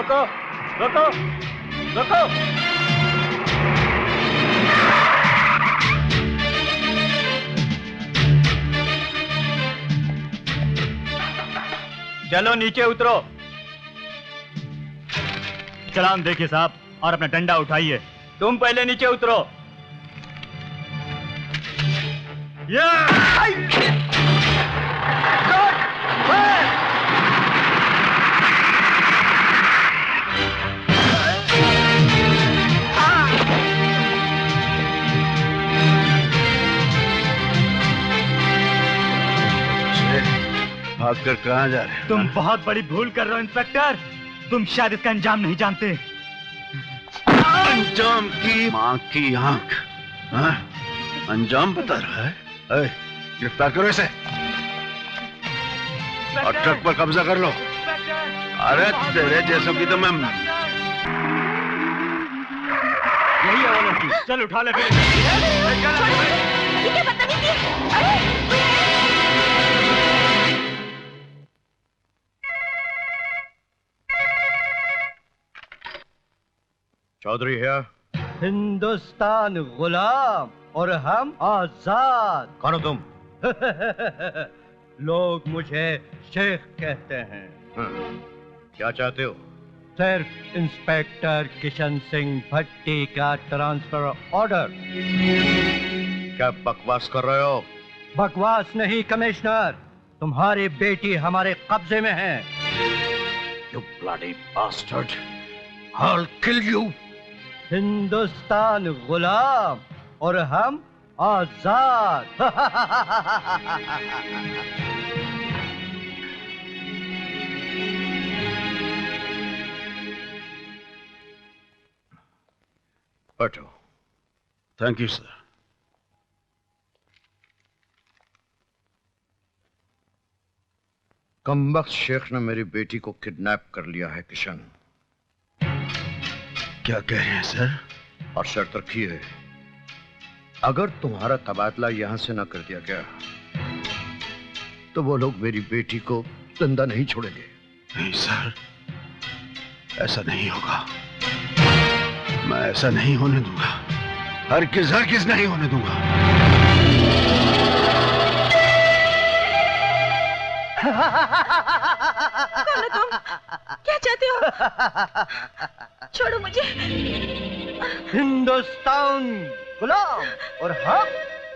रुको रुको रुको। चलो नीचे उतरो। चलान देखिए साहब और अपना डंडा उठाइए। तुम पहले नीचे उतरो। भागकर कहाँ जा रहे हैं? तुम बहुत बड़ी भूल कर रहे हो इंस्पेक्टर। तुम शायद इसका अंजाम नहीं जानते। अंजाम की माँ की आंख। हाँ? अंजाम बता रहा है? गिरफ्तार करो इसे और ट्रक पर कब्जा कर लो। अरे तेरे जैसों की तो मैं यही है वो लड़की। चल उठा ले फिर। चौधरी है। हिंदुस्तान गुलाम और हम आजाद। कौन हो तुम? लोग मुझे शेख कहते हैं। क्या चाहते हो? सिर्फ इंस्पेक्टर किशन सिंह भट्टी का ट्रांसफर ऑर्डर। क्या बकवास कर रहे हो? बकवास नहीं कमिश्नर, तुम्हारी बेटी हमारे कब्जे में है। You bloody bastard! I'll kill you! Hindustan गुलाम और हम आजाद। बैठो। Thank you sir. कमबख्त शेख ने मेरी बेटी को किडनैप कर लिया है किशन। क्या कह रहे हैं सर? और शर्त रखी है, अगर तुम्हारा तबादला यहां से ना कर दिया गया तो वो लोग मेरी बेटी को जिंदा नहीं छोड़ेंगे। नहीं सर, ऐसा नहीं होगा। मैं ऐसा नहीं होने दूंगा। हरगिज नहीं होने दूंगा। कौन हो तुम? क्या चाहते हो? छोड़ो मुझे। हिंदुस्तान गुलाम और हम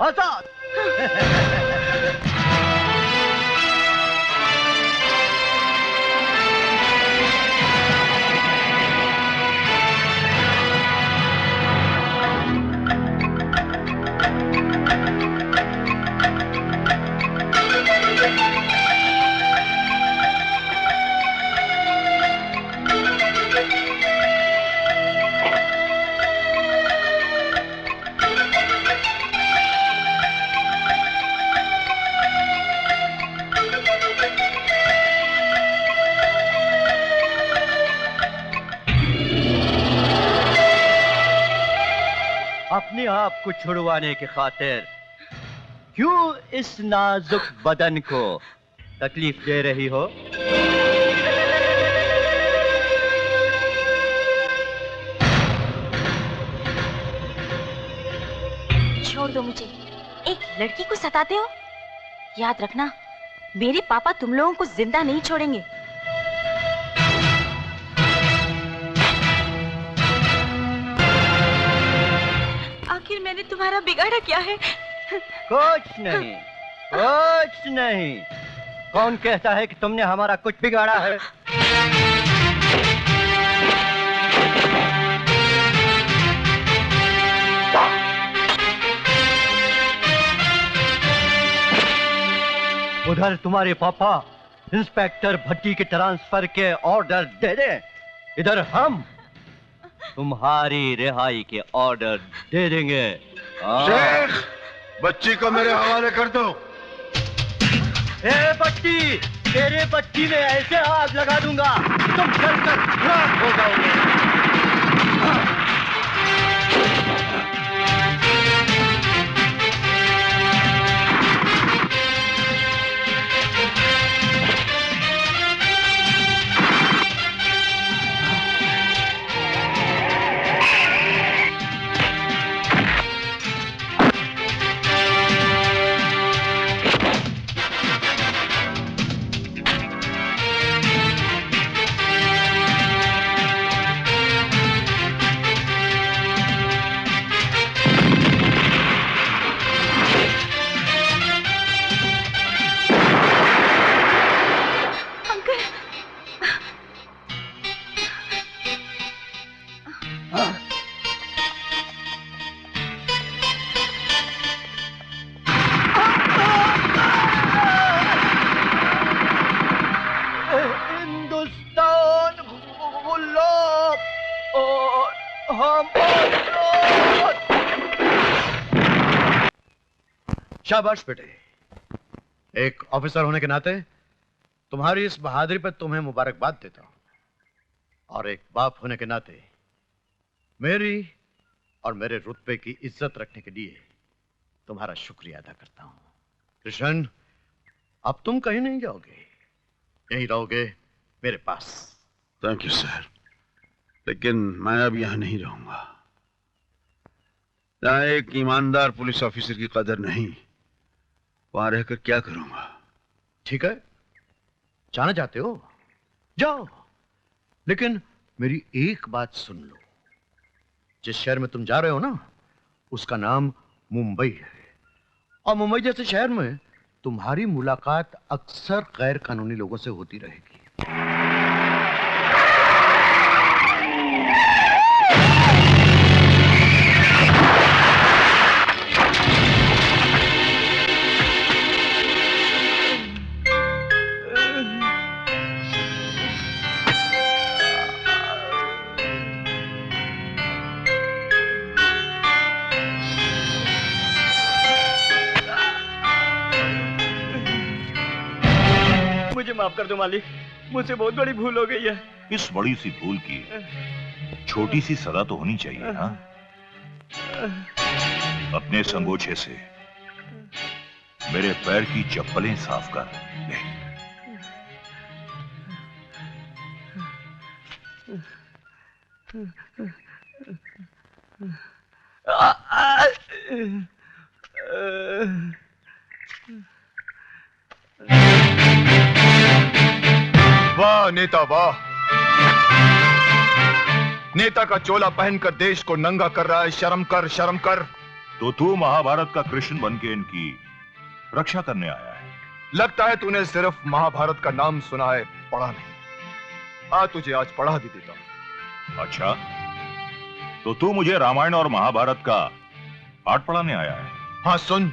आजाद। अपने आप को छुड़वाने की खातिर क्यों इस नाजुक बदन को तकलीफ दे रही हो? छोड़ दो मुझे। एक लड़की को सताते हो? याद रखना, मेरे पापा तुम लोगों को जिंदा नहीं छोड़ेंगे। आखिर मैंने तुम्हारा बिगाड़ा क्या है? कुछ नहीं, कुछ नहीं। कौन कहता है कि तुमने हमारा कुछ बिगाड़ा है? उधर तुम्हारे पापा इंस्पेक्टर भट्टी के ट्रांसफर के ऑर्डर दे दे, इधर हम तुम्हारी रिहाई के ऑर्डर दे देंगे। शेख, बच्ची को मेरे हवाले कर दो। ए भट्टी, तेरे बच्ची में ऐसे आग लगा दूंगा तुम जलकर राख हो जाओगे। शाबाश बेटे। एक ऑफिसर होने के नाते तुम्हारी इस बहादुरी पर तुम्हें मुबारकबाद देता हूं, और एक बाप होने के नाते मेरी और मेरे रुतबे की इज्जत रखने के लिए तुम्हारा शुक्रिया अदा करता हूं। कृष्ण, अब तुम कहीं नहीं जाओगे, यहीं रहोगे मेरे पास। थैंक यू सर, लेकिन मैं अब यहां नहीं रहूंगा। यहाँ एक ईमानदार पुलिस ऑफिसर की कदर नहीं, वहां रहकर क्या करूंगा? ठीक है, जाना चाहते हो जाओ, लेकिन मेरी एक बात सुन लो। जिस शहर में तुम जा रहे हो ना, उसका नाम मुंबई है, और मुंबई जैसे शहर में तुम्हारी मुलाकात अक्सर गैर कानूनी लोगों से होती रहेगी। मुझे माफ कर दो मालिक, मुझसे बहुत बड़ी भूल हो गई है। इस बड़ी सी भूल की छोटी सी सजा तो होनी चाहिए ना। अपने संगोछे से मेरे पैर की चप्पलें साफ कर ले। वाह नेता वाह, नेता का चोला पहनकर देश को नंगा कर रहा है। शर्म कर, शर्म कर। तो तू महाभारत का कृष्ण बन के इनकी रक्षा करने आया है। लगता है तूने सिर्फ महाभारत का नाम सुना है, पढ़ा नहीं। तुझे आज पढ़ा भी देता हूं। अच्छा, तो तू मुझे रामायण और महाभारत का पाठ पढ़ाने आया है? हाँ सुन,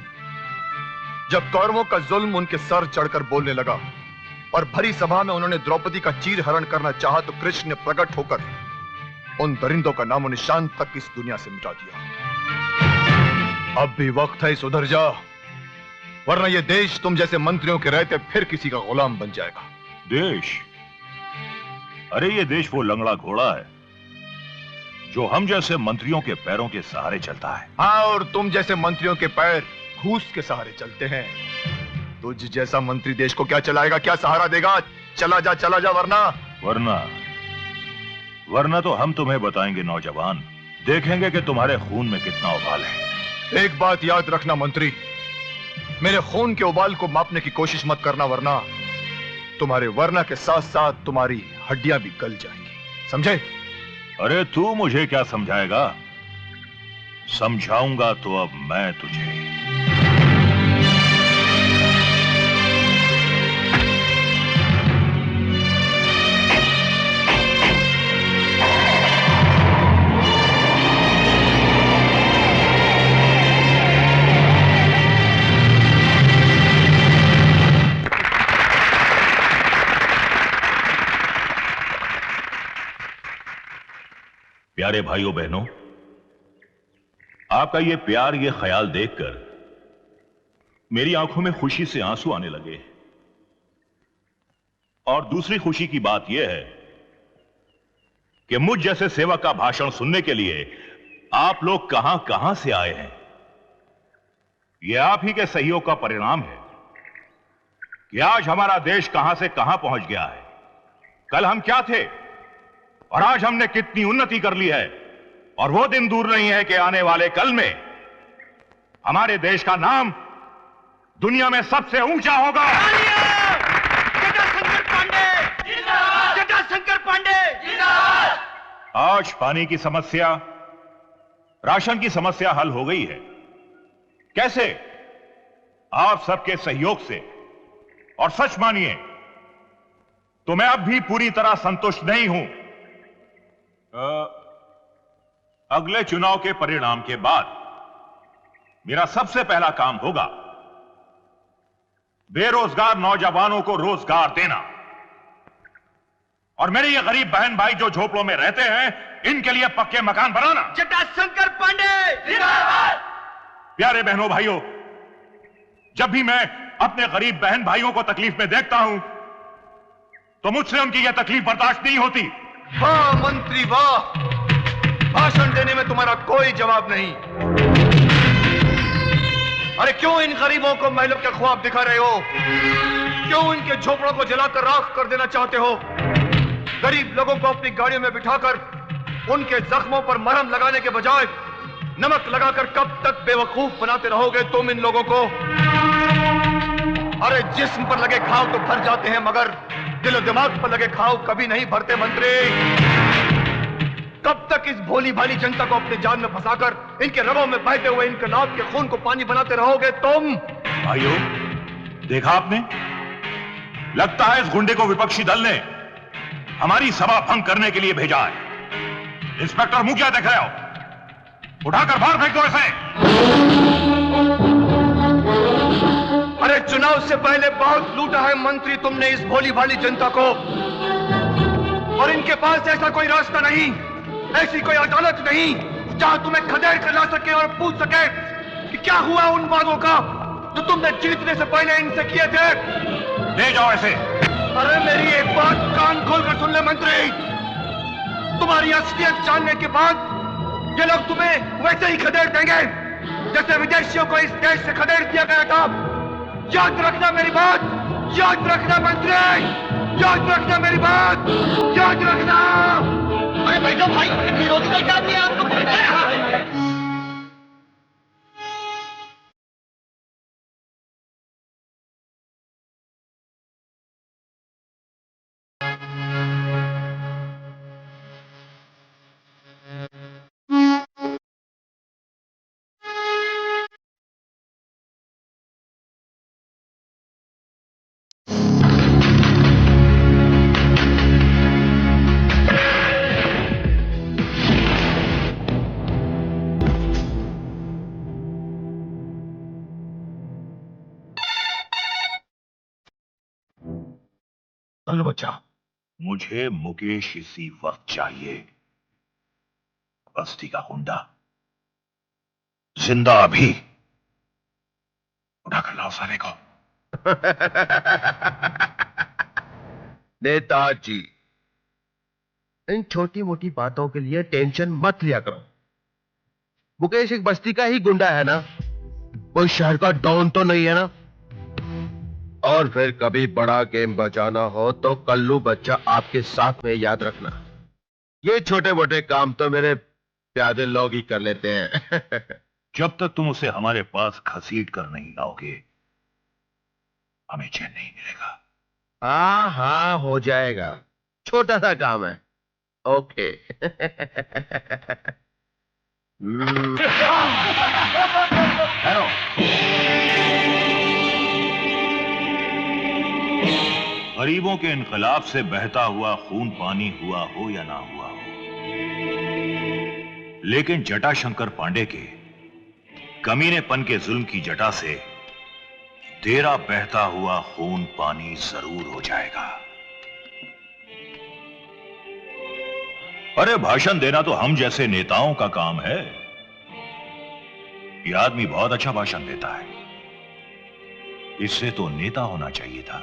जब कौरवों का जुल्म उनके सर चढ़कर बोलने लगा और भरी सभा में उन्होंने द्रौपदी का चीर हरण करना चाहा, तो कृष्ण ने प्रकट होकर उन दरिंदों का नामो निशान तक इस दुनिया से मिटा दिया। अब भी वक्त है, सुधर जा, वरना यह देश तुम जैसे मंत्रियों के रहते फिर किसी का गुलाम बन जाएगा। देश? अरे ये देश वो लंगड़ा घोड़ा है जो हम जैसे मंत्रियों के पैरों के सहारे चलता है। हाँ, और तुम जैसे मंत्रियों के पैर घूस के सहारे चलते हैं। तुझ जैसा मंत्री देश को क्या चलाएगा, क्या सहारा देगा? चला जा, वरना तो हम तुम्हें बताएंगे नौजवान, देखेंगे कि तुम्हारे खून में कितना उबाल है। एक बात याद रखना मंत्री, मेरे खून के उबाल को मापने की कोशिश मत करना, वरना तुम्हारे वरना के साथ साथ तुम्हारी हड्डियां भी गल जाएंगी, समझे? अरे तू मुझे क्या समझाएगा? समझाऊंगा तो अब मैं तुझे। प्यारे भाइयों बहनों, आपका ये प्यार, ये ख्याल देखकर मेरी आंखों में खुशी से आंसू आने लगे। और दूसरी खुशी की बात यह है कि मुझ जैसे सेवक का भाषण सुनने के लिए आप लोग कहां कहां से आए हैं। यह आप ही के सहयोग का परिणाम है कि आज हमारा देश कहां से कहां पहुंच गया है। कल हम क्या थे और आज हमने कितनी उन्नति कर ली है, और वो दिन दूर नहीं है कि आने वाले कल में हमारे देश का नाम दुनिया में सबसे ऊंचा होगा। जटाशंकर पांडे जिंदाबाद! आज पानी की समस्या, राशन की समस्या हल हो गई है। कैसे? आप सबके सहयोग से। और सच मानिए तो मैं अब भी पूरी तरह संतुष्ट नहीं हूं। अगले चुनाव के परिणाम के बाद मेरा सबसे पहला काम होगा बेरोजगार नौजवानों को रोजगार देना, और मेरे ये गरीब बहन भाई जो झोपड़ों में रहते हैं, इनके लिए पक्के मकान बनाना। जटाशंकर पांडे जिंदाबाद! प्यारे बहनों भाइयों, जब भी मैं अपने गरीब बहन भाइयों को तकलीफ में देखता हूं तो मुझसे उनकी यह तकलीफ बर्दाश्त नहीं होती। वाह मंत्री वाह, भाषण देने में तुम्हारा कोई जवाब नहीं। अरे क्यों इन गरीबों को महलों के ख्वाब दिखा रहे हो? क्यों इनके झोपड़ों को जलाकर राख कर देना चाहते हो? गरीब लोगों को अपनी गाड़ियों में बिठाकर उनके जख्मों पर मरहम लगाने के बजाय नमक लगाकर कब तक बेवकूफ बनाते रहोगे तुम इन लोगों को? अरे जिस्म पर लगे घाव तो भर जाते हैं मगर दिल और दिमाग पर लगे घाव कभी नहीं भरते मंत्री। कब तक इस भोली भाली जनता को अपने जान में फंसाकर इनके रगों में बहते हुए इनके नाक के खून को पानी बनाते रहोगे तुम? भाइयों, देखा आपने, लगता है इस गुंडे को विपक्षी दल ने हमारी सभा भंग करने के लिए भेजा है। इंस्पेक्टर मुंह क्या देख रहे हो? उठाकर बाहर फेंक दो इसे। अरे चुनाव से पहले बहुत लूटा है मंत्री तुमने इस भोली भाली जनता को, और इनके पास ऐसा कोई रास्ता नहीं, ऐसी कोई अदालत नहीं जहां तुम्हें खदेड़ कर ला सके और पूछ सके कि क्या हुआ उन वादों का जो तुमने जीतने से पहले इनसे किए थे। ले जाओ ऐसे। अरे मेरी एक बात कान खोलकर सुन ले मंत्री, तुम्हारी असलियत जानने के बाद ये लोग तुम्हें वैसे ही खदेड़ देंगे जैसे विदेशियों को इस देश से खदेड़ दिया गया था। याद रखना मेरी बात, याद रखना मंत्री, याद रखना मेरी बात, याद रखना। अरे बैठो भाई, विरोधी दल का आदमी आपको बच्चा, मुझे मुकेश इसी वक्त चाहिए। बस्ती का गुंडा जिंदा अभी, उठाकर लाओ सारे को। नेताजी, इन छोटी मोटी बातों के लिए टेंशन मत लिया करो। मुकेश एक बस्ती का ही गुंडा है ना, कोई शहर का डॉन तो नहीं है ना। और फिर कभी बड़ा गेम बजाना हो तो कल्लू बच्चा आपके साथ में, याद रखना। ये छोटे मोटे काम तो मेरे प्यादे लोग ही कर लेते हैं। जब तक तुम उसे हमारे पास घसीट कर नहीं लाओगे हमें चैन नहीं मिलेगा। हाँ हाँ हो जाएगा, छोटा सा काम है। ओके। गरीबों के इनकलाब से बहता हुआ खून पानी हुआ हो या ना हुआ हो, लेकिन जटाशंकर पांडे के कमीनेपन के जुल्म की जटा से तेरा बहता हुआ खून पानी जरूर हो जाएगा। अरे भाषण देना तो हम जैसे नेताओं का काम है। यह आदमी बहुत अच्छा भाषण देता है, इससे तो नेता होना चाहिए था।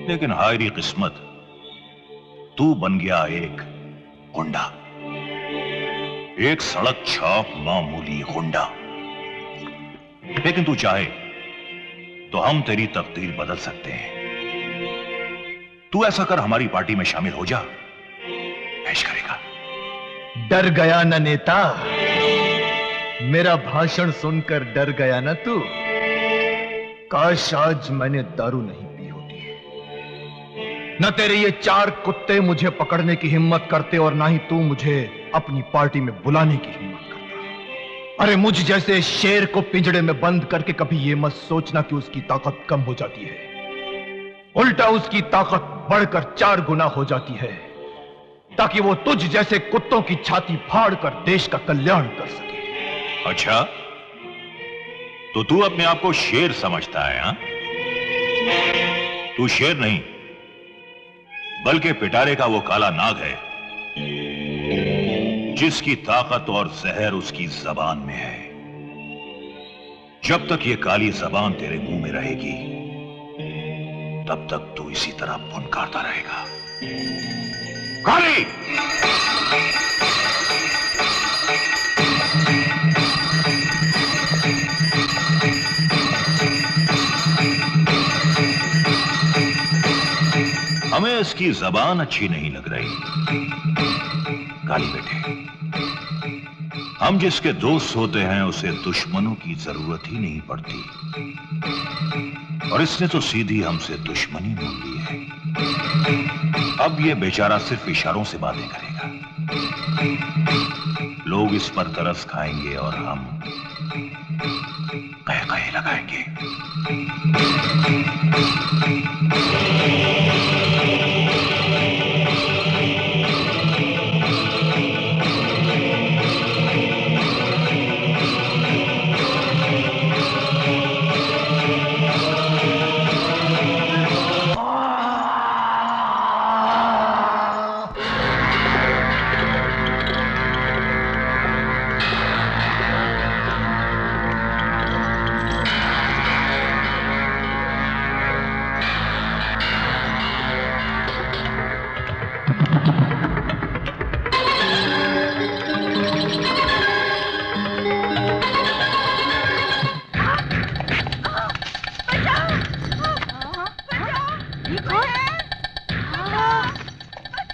लेकिन हायरी किस्मत, तू बन गया एक गुंडा, एक सड़क छाप मामूली गुंडा। लेकिन तू चाहे तो हम तेरी तकदीर बदल सकते हैं। तू ऐसा कर, हमारी पार्टी में शामिल हो जा, ऐश करेगा। डर गया ना नेता, मेरा भाषण सुनकर डर गया ना तू? काश आज मैंने दारू नहीं पी होती, न तेरे ये चार कुत्ते मुझे पकड़ने की हिम्मत करते और ना ही तू मुझे अपनी पार्टी में बुलाने की हिम्मत करता। अरे मुझ जैसे शेर को पिंजड़े में बंद करके कभी ये मत सोचना कि उसकी ताकत कम हो जाती है, उल्टा उसकी ताकत बढ़कर 4 गुना हो जाती है, ताकि वो तुझ जैसे कुत्तों की छाती फाड़कर देश का कल्याण कर सके। अच्छा, तो तू अपने आप को शेर समझता है? हा? तू शेर नहीं बल्कि पिटारे का वो काला नाग है जिसकी ताकत और जहर उसकी जबान में है। जब तक ये काली जबान तेरे मुंह में रहेगी तब तक तू इसी तरह फुनकारता रहेगा। काली! हमें इसकी जबान अच्छी नहीं लग रही। काली बेटे, हम जिसके दोस्त होते हैं उसे दुश्मनों की जरूरत ही नहीं पड़ती, और इसने तो सीधी हमसे दुश्मनी मोल ली है। अब ये बेचारा सिर्फ इशारों से बातें करेगा। लोग इस पर तरस खाएंगे और हम कह कहे लगाएंगे।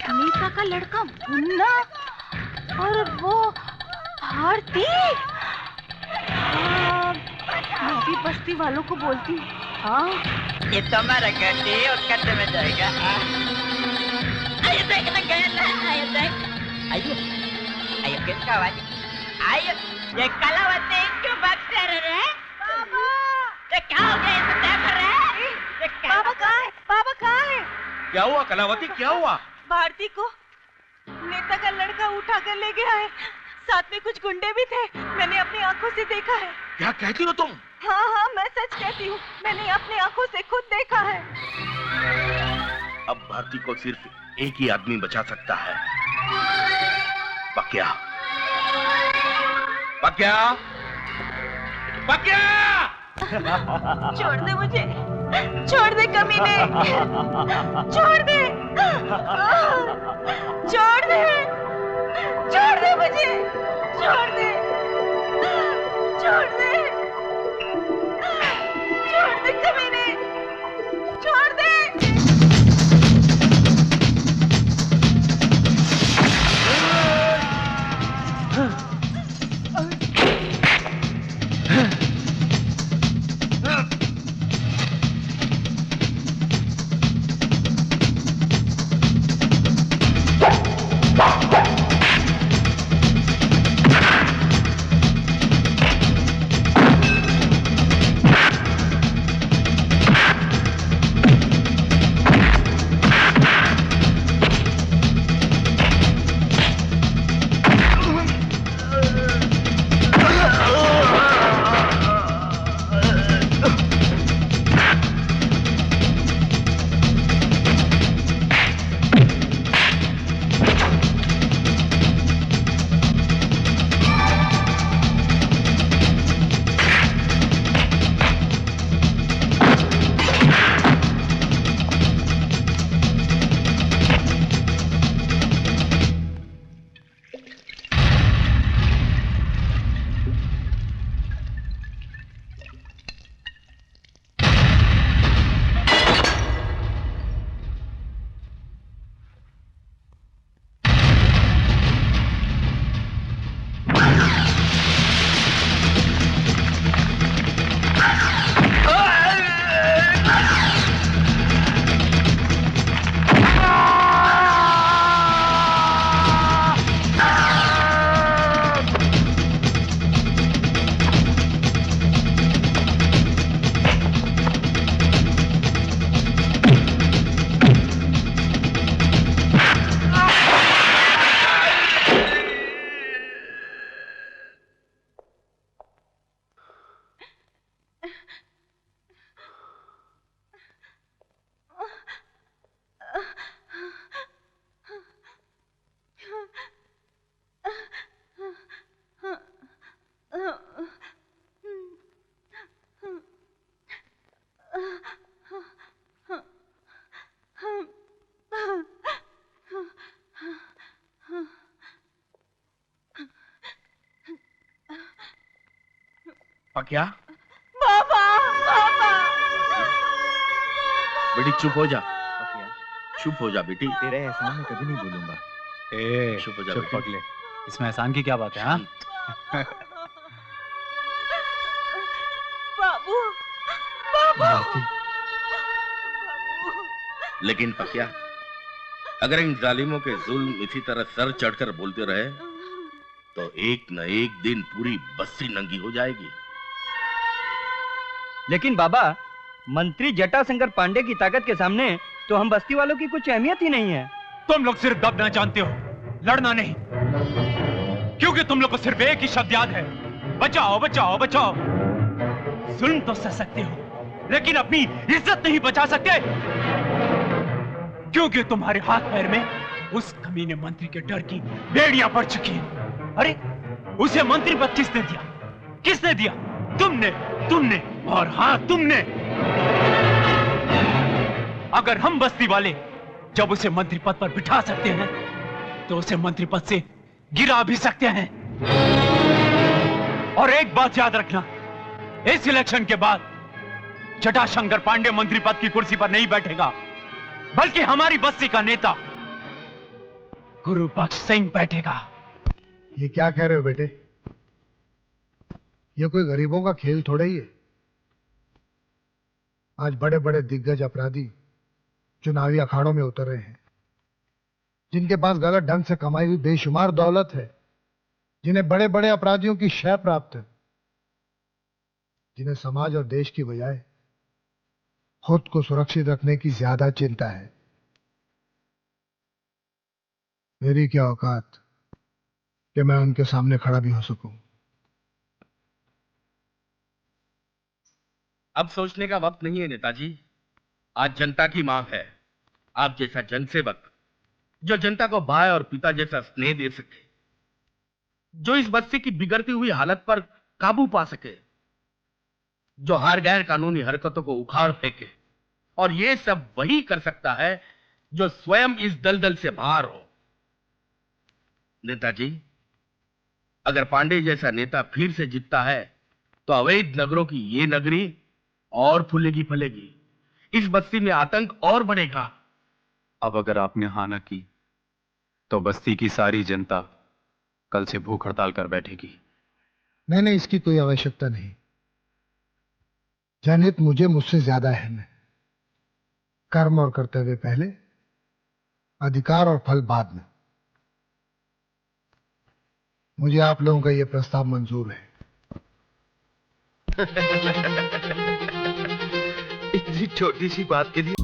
नीता का लड़का मुन्ना और वो भारती। मैं भी बस्ती वालों को बोलती हूँ। हाँ, ये तुम्हारा गड्ढे और कट्टे में जाएगा। आइए देख ना गए ना, आइए देख। आइए, आइए किसका आवाज? आइए, ये कलावती क्यों भागते रहे? बाबा, ये क्या हो गया? इसे देख रहे? बाबा कहाँ है? बाबा कहाँ है? क्या हुआ कलावती, क्या हुआ? भारती को नेता का लड़का उठा कर ले गया है। साथ में कुछ गुंडे भी थे। मैंने अपनी आंखों से देखा है। क्या कहती हो तुम? हाँ हाँ, मैं सच कहती हूँ। मैंने अपनी आंखों से खुद देखा है। अब भारती को सिर्फ एक ही आदमी बचा सकता है, पक्या। पक्या, पक्या! छोड़ दे मुझे, छोड़ दे कमीने, छोड़ दे, छोड़ दे, छोड़ दे मुझे, छोड़ दे, छोड़ दे, छोड़ दे कमीने, छोड़ दे। पकिया पापा पापा बेटी चुप हो जा, चुप हो जा बेटी। तेरे एहसान में कभी नहीं भूलूंगा। चुप हो जा चुप बेटी। पगले, इसमें एहसान की क्या बात है? हाँ, बाबू बाबू लेकिन पकिया, अगर इन जालिमों के जुल्म इसी तरह सर चढ़कर बोलते रहे तो एक न एक दिन पूरी बस्ती नंगी हो जाएगी। लेकिन बाबा, मंत्री जटाशंकर पांडे की ताकत के सामने तो हम बस्ती वालों की कुछ अहमियत ही नहीं है। तुम लोग सिर्फ दबना जानते हो, लड़ना नहीं। क्योंकि तुम लोग को सिर्फ एक ही शब्द याद है, बचाओ बचाओ बचाओ। जुल्म तो सह सकते हो, लेकिन अपनी इज्जत नहीं बचा सकते, क्योंकि तुम्हारे हाथ पैर में उस कमीने मंत्री के डर की बेड़ियां पड़ चुकी हैं। अरे उसे मंत्री पद किसने दिया? किसने दिया? तुमने, तुमने और हाँ तुमने। अगर हम बस्ती वाले जब उसे मंत्री पद पर बिठा सकते हैं तो उसे मंत्री पद से गिरा भी सकते हैं। और एक बात याद रखना, इस इलेक्शन के बाद जटाशंकर पांडे मंत्री पद की कुर्सी पर नहीं बैठेगा, बल्कि हमारी बस्ती का नेता गुरु बख्श सिंह बैठेगा। ये क्या कह रहे हो बेटे? ये कोई गरीबों का खेल थोड़ा ही है। आज बड़े बड़े दिग्गज अपराधी चुनावी अखाड़ों में उतर रहे हैं, जिनके पास गलत ढंग से कमाई हुई बेशुमार दौलत है, जिन्हें बड़े बड़े अपराधियों की शय प्राप्त है, जिन्हें समाज और देश की बजाय खुद को सुरक्षित रखने की ज्यादा चिंता है। मेरी क्या औकात कि मैं उनके सामने खड़ा भी हो सकूं। अब सोचने का वक्त नहीं है नेताजी। आज जनता की मांग है, आप जैसा जनसेवक जो जनता को भाई और पिता जैसा स्नेह दे सके, जो इस बस्ती की बिगड़ती हुई हालत पर काबू पा सके, जो हर गैर कानूनी हरकतों को उखाड़ फेंके। और ये सब वही कर सकता है जो स्वयं इस दलदल से बाहर हो। नेताजी, अगर पांडे जैसा नेता फिर से जीतता है तो अवैध नगरों की ये नगरी और फूलेगी फलेगी, इस बस्ती में आतंक और बढ़ेगा। अब अगर आपने हाँ न की तो बस्ती की सारी जनता कल से भूख हड़ताल कर बैठेगी। नहीं, इसकी कोई आवश्यकता नहीं। जनहित मुझसे ज्यादा अहम है। कर्म और कर्तव्य पहले, अधिकार और फल बाद में। मुझे आप लोगों का यह प्रस्ताव मंजूर है। इतनी छोटी सी बात के लिए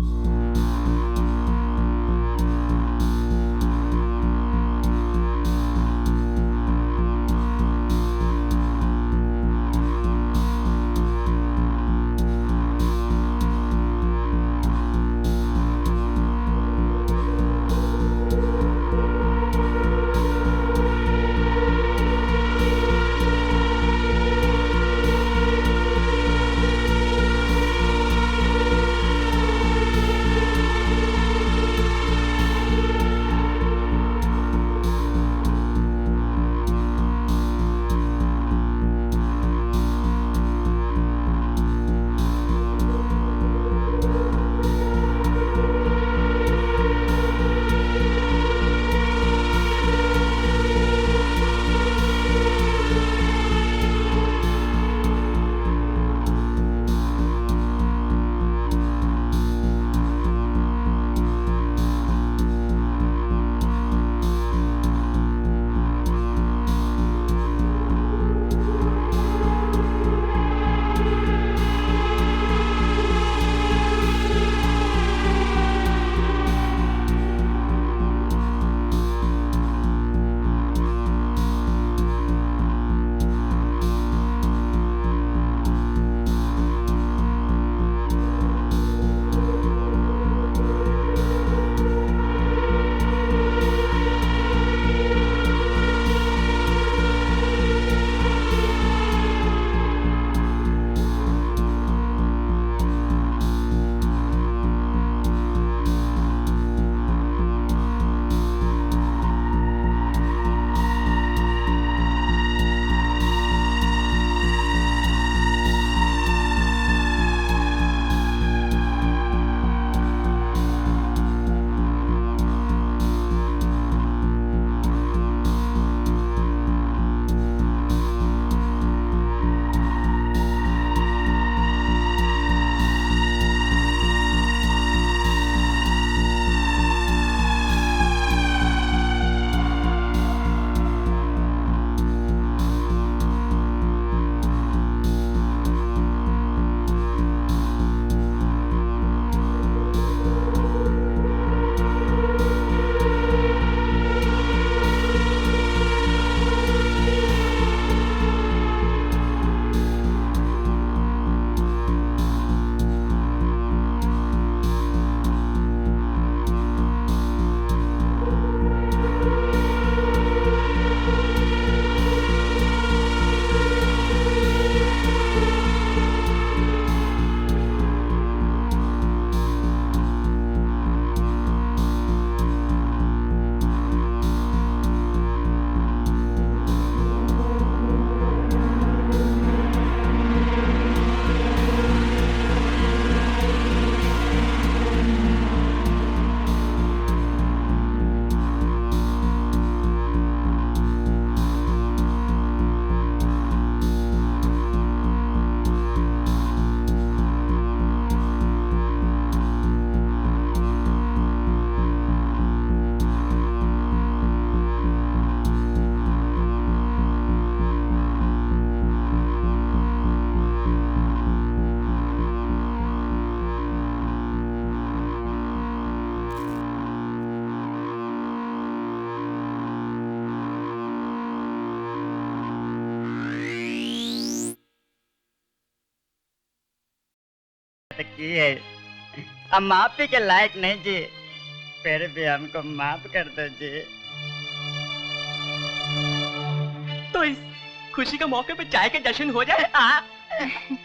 की है, हम माफी के लायक नहीं जी, फिर भी हमको माफ कर दो जी। तो इस खुशी के मौके पे चाय के जश्न हो जाए।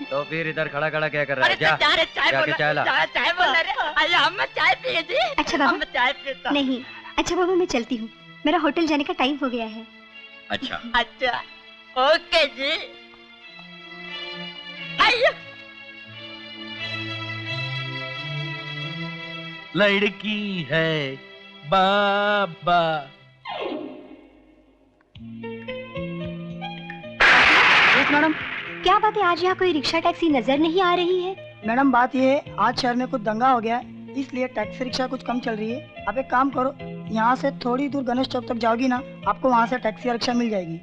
तो फिर इधर खड़ा खड़ा क्या कर रहा है? अरे चाय जाके चाय ला। चाय बोल रहे, आइए हम चाय पिए जी। अच्छा बाबा, हम चाय पीता नहीं। अच्छा बाबा, मैं चलती हूँ, मेरा होटल जाने का टाइम हो गया है। अच्छा अच्छा, ओके जी। आइए। लड़की है बाबा। मैडम, क्या बात है, आज यहाँ कोई रिक्शा टैक्सी नजर नहीं आ रही है? मैडम बात ये है, आज शहर में कुछ दंगा हो गया है, इसलिए टैक्सी रिक्शा कुछ कम चल रही है। आप एक काम करो, यहाँ से थोड़ी दूर गणेश चौक तक जाओगी ना, आपको वहाँ से टैक्सी रिक्शा मिल जाएगी।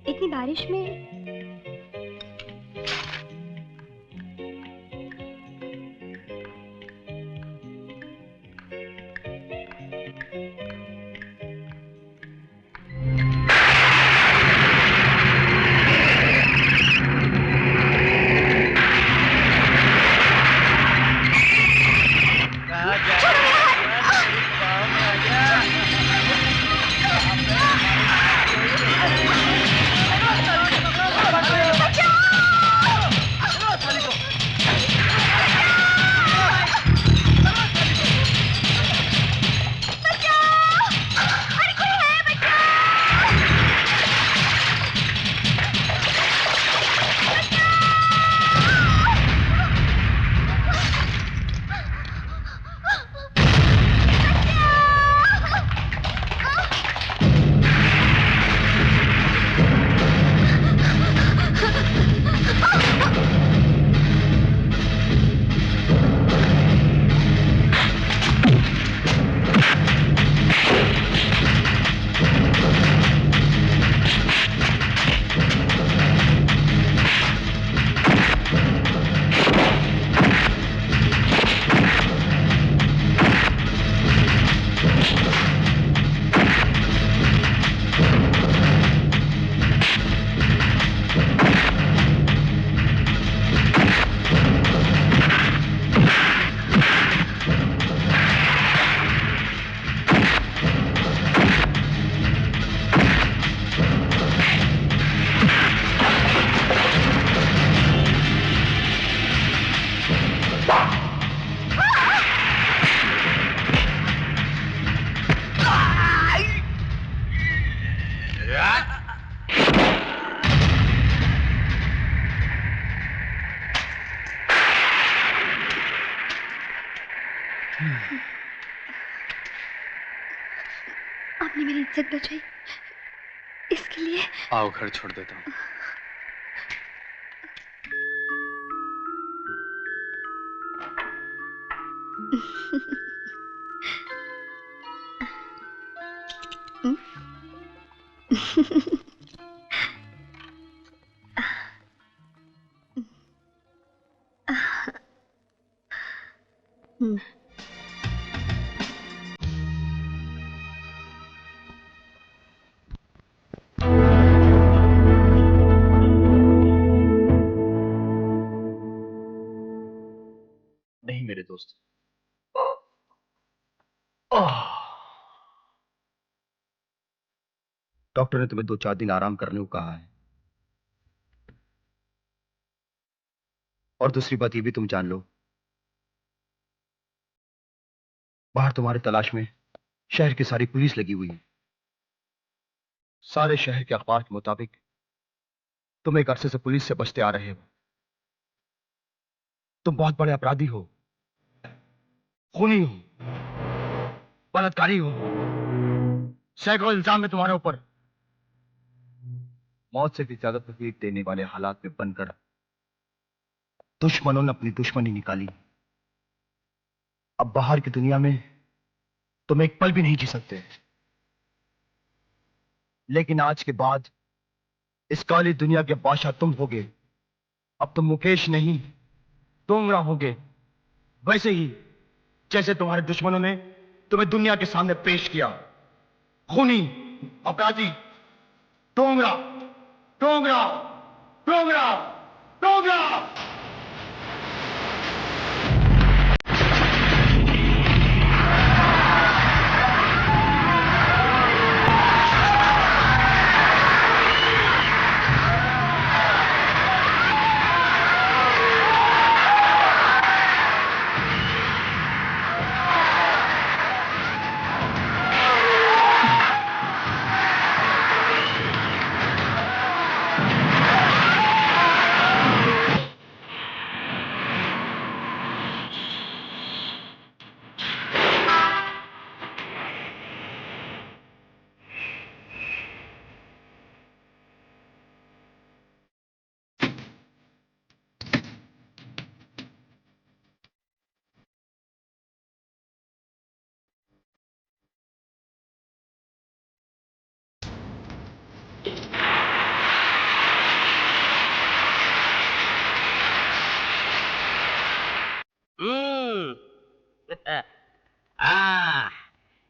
इतनी बारिश में? आपने मेरी इज्जत बचाई, इसके लिए। आओ घर छोड़ देता हूँ। नहीं मेरे दोस्त, डॉक्टर ने तुम्हें 2-4 दिन आराम करने को कहा है। और दूसरी बात ये भी तुम जान लो, बाहर तुम्हारी तलाश में शहर की सारी पुलिस लगी हुई है। सारे शहर के अखबार के मुताबिक तुम एक अरसे से पुलिस से बचते आ रहे हो। तुम बहुत बड़े अपराधी हो, खूनी हो, बलात्कारी हो। सैकड़ों इल्जाम है तुम्हारे ऊपर। मौत से भी ज्यादा तकलीफ देने वाले हालात में बनकर दुश्मनों ने अपनी दुश्मनी निकाली। अब बाहर की दुनिया में तुम एक पल भी नहीं जी सकते। लेकिन आज के बाद इस काली दुनिया के बादशाह तुम होगे। अब तुम मुकेश नहीं, डोंगरा होगे, वैसे ही जैसे तुम्हारे दुश्मनों ने तुम्हें दुनिया के सामने पेश किया। खूनी, अपराधी, डोंगरा, डोंगरा, डोंगरा, डोंगरा।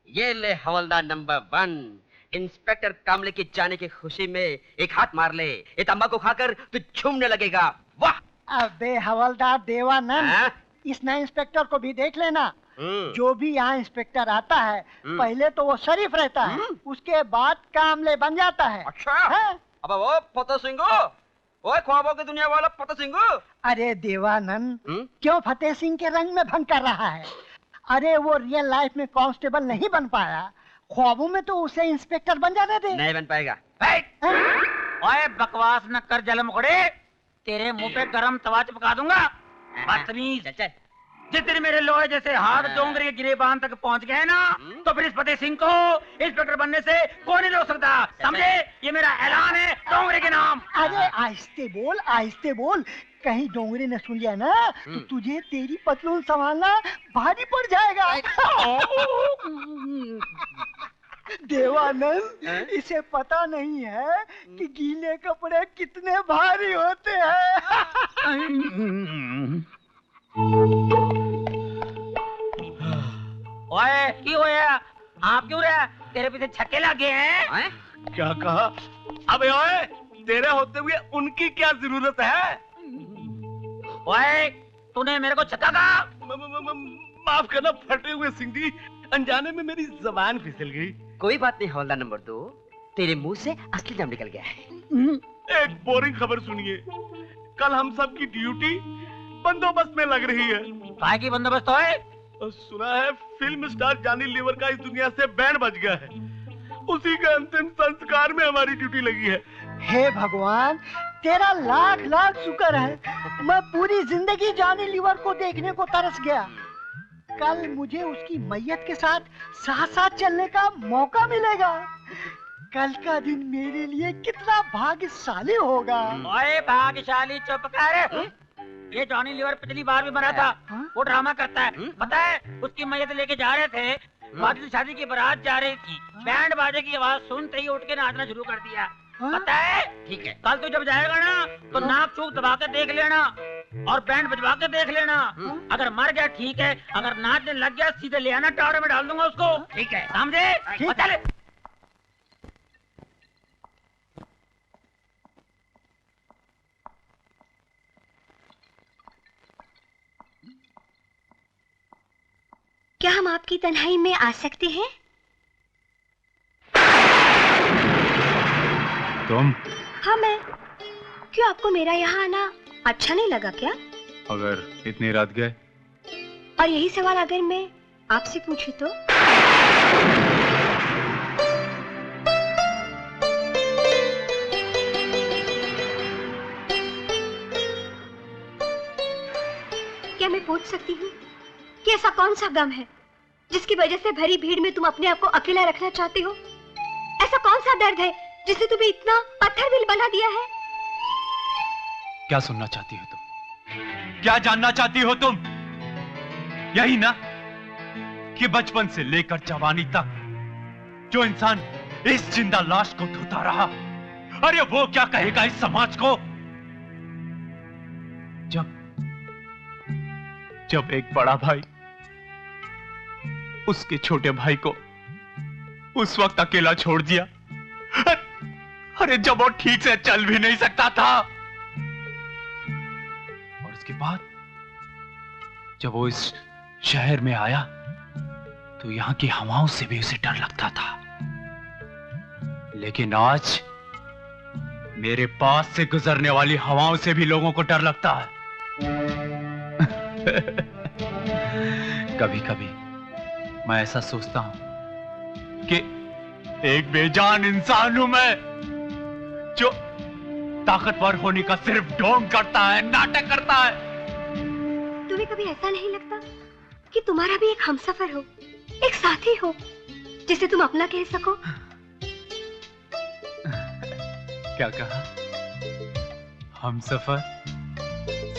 ये ले हवलदार नंबर 1। इंस्पेक्टर कामले के जाने की खुशी में एक हाथ मार ले। ये तंबाकू खाकर तू झूमने लगेगा। वाह! अबे हवलदार देवानंद, इस नए इंस्पेक्टर को भी देख लेना। जो भी यहाँ इंस्पेक्टर आता है पहले तो वो शरीफ रहता है, उसके बाद कामले बन जाता है। अच्छा? अब वो फतेह सिंह, वो ख्वाबों की दुनिया वाला फतेह सिंह। अरे देवानंद, क्यों फतेह सिंह के रंग में भंग कर रहा है? अरे वो रियल लाइफ में कांस्टेबल नहीं बन पाया, ख्वाबों में तो उसे इंस्पेक्टर बन जाने दे। नहीं बन पाएगा। ओए बकवास न कर जलमुखड़े, तेरे मुंह पे गरम तवा चिपका दूंगा। बदतमीज। चल। जितने मेरे लोहे जैसे हाथ डोंगरे के गिरेबान तक पहुंच गए ना, तो फिर इस फतेह सिंह को इंस्पेक्टर बनने से कोई नहीं रोक सकता। समझे? ये मेरा ऐलान है डोंगरे के नाम। अरे आहिस्ते बोल, आहिस्ते बोल, कहीं डोंगरे ने सुन लिया ना तो तुझे तेरी पतलून संभालना भारी पड़ जाएगा। देवानंद, इसे पता नहीं है कि गीले कपड़े कितने भारी होते हैं। ओए की होया? आप क्यों रहा? तेरे पीछे छक्के लगे हैं? क्या कहा? अबे ओए, तेरे होते हुए उनकी क्या जरूरत है? ओए, तूने मेरे को छक्का कहा? माफ करना फटे हुए सिंह जी, अनजाने में मेरी जबान फिसल गई। कोई बात नहीं हवलदार नंबर 2, तेरे मुंह से असली दम निकल गया है। एक बोरिंग खबर सुनिए। कल हम सब की ड्यूटी बंदोबस्त में लग रही है। काय की बंदोबस्त है? सुना है फिल्म स्टार जॉनी लीवर का इस दुनिया से बैंड बज गया है। उसी के अंतिम संस्कार में हमारी ड्यूटी लगी है। हे भगवान, तेरा लाख लाख शुक्र है। मैं पूरी जिंदगी जॉनी लीवर को देखने को तरस गया। कल मुझे उसकी मैयत के साथ साथ चलने का मौका मिलेगा। कल का दिन मेरे लिए कितना भाग्यशाली होगा। ओए भाग्यशाली चुप कर। ये जॉनी लीवर पिछली बार भी मरा था। वो ड्रामा करता है, पता है? उसकी मैयत लेके जा रहे थे, बाकी तो शादी की बारात जा रही थी। बैंड बाजे की आवाज सुनते ही उठ के नाचना शुरू कर दिया। पता है? ठीक है। कल तू जब जाएगा ना तो नाक चूक दबा के देख लेना और बैंड बजवा के देख लेना। अगर मर गया ठीक है, अगर नाचने लग गया सीधे ले आना, टावरे में डाल दूंगा उसको। ठीक है। समझे? चल। क्या हम आपकी तन्हाई में आ सकते हैं? तुम? हाँ मैं। क्यों, आपको मेरा यहाँ आना अच्छा नहीं लगा क्या? अगर इतनी रात गए? और यही सवाल अगर मैं आपसे पूछूं तो? क्या मैं पूछ सकती हूँ कि ऐसा कौन सा गम है जिसकी वजह से भरी भीड़ में तुम अपने आप को अकेला रखना चाहते हो? ऐसा कौन सा दर्द है जिसने तुम्हें इतना पत्थर दिल बना दिया है? क्या सुनना चाहती हो तुम? क्या जानना चाहती हो तुम? यही ना कि बचपन से लेकर जवानी तक जो इंसान इस जिंदा लाश को धोता रहा, अरे वो क्या कहेगा इस समाज को? जब एक बड़ा भाई उसके छोटे भाई को उस वक्त अकेला छोड़ दिया, अरे जब वो ठीक से चल भी नहीं सकता था, और उसके बाद जब वो इस शहर में आया तो यहां की हवाओं से भी उसे डर लगता था। लेकिन आज मेरे पास से गुजरने वाली हवाओं से भी लोगों को डर लगता है। कभी कभी मैं ऐसा सोचता हूं कि एक बेजान इंसान हूं मैं, जो ताकतवर होने का सिर्फ ढोंग करता है, नाटक करता है। तुम्हें कभी ऐसा नहीं लगता कि तुम्हारा भी एक हमसफर हो, एक साथी हो, जिसे तुम अपना कह सको? क्या कहा? हमसफर,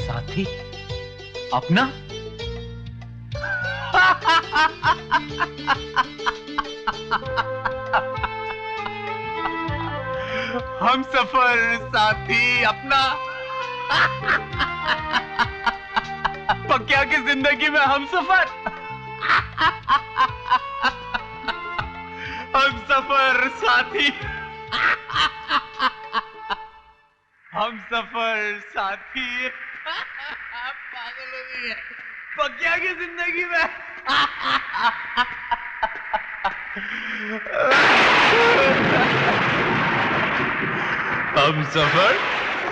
साथी, अपना? हमसफर, साथी, अपना? पक्या की जिंदगी में हमसफर? हम सफर साथी, हम सफर साथी। पागल हो गई है पकिया की जिंदगी में। हम सफर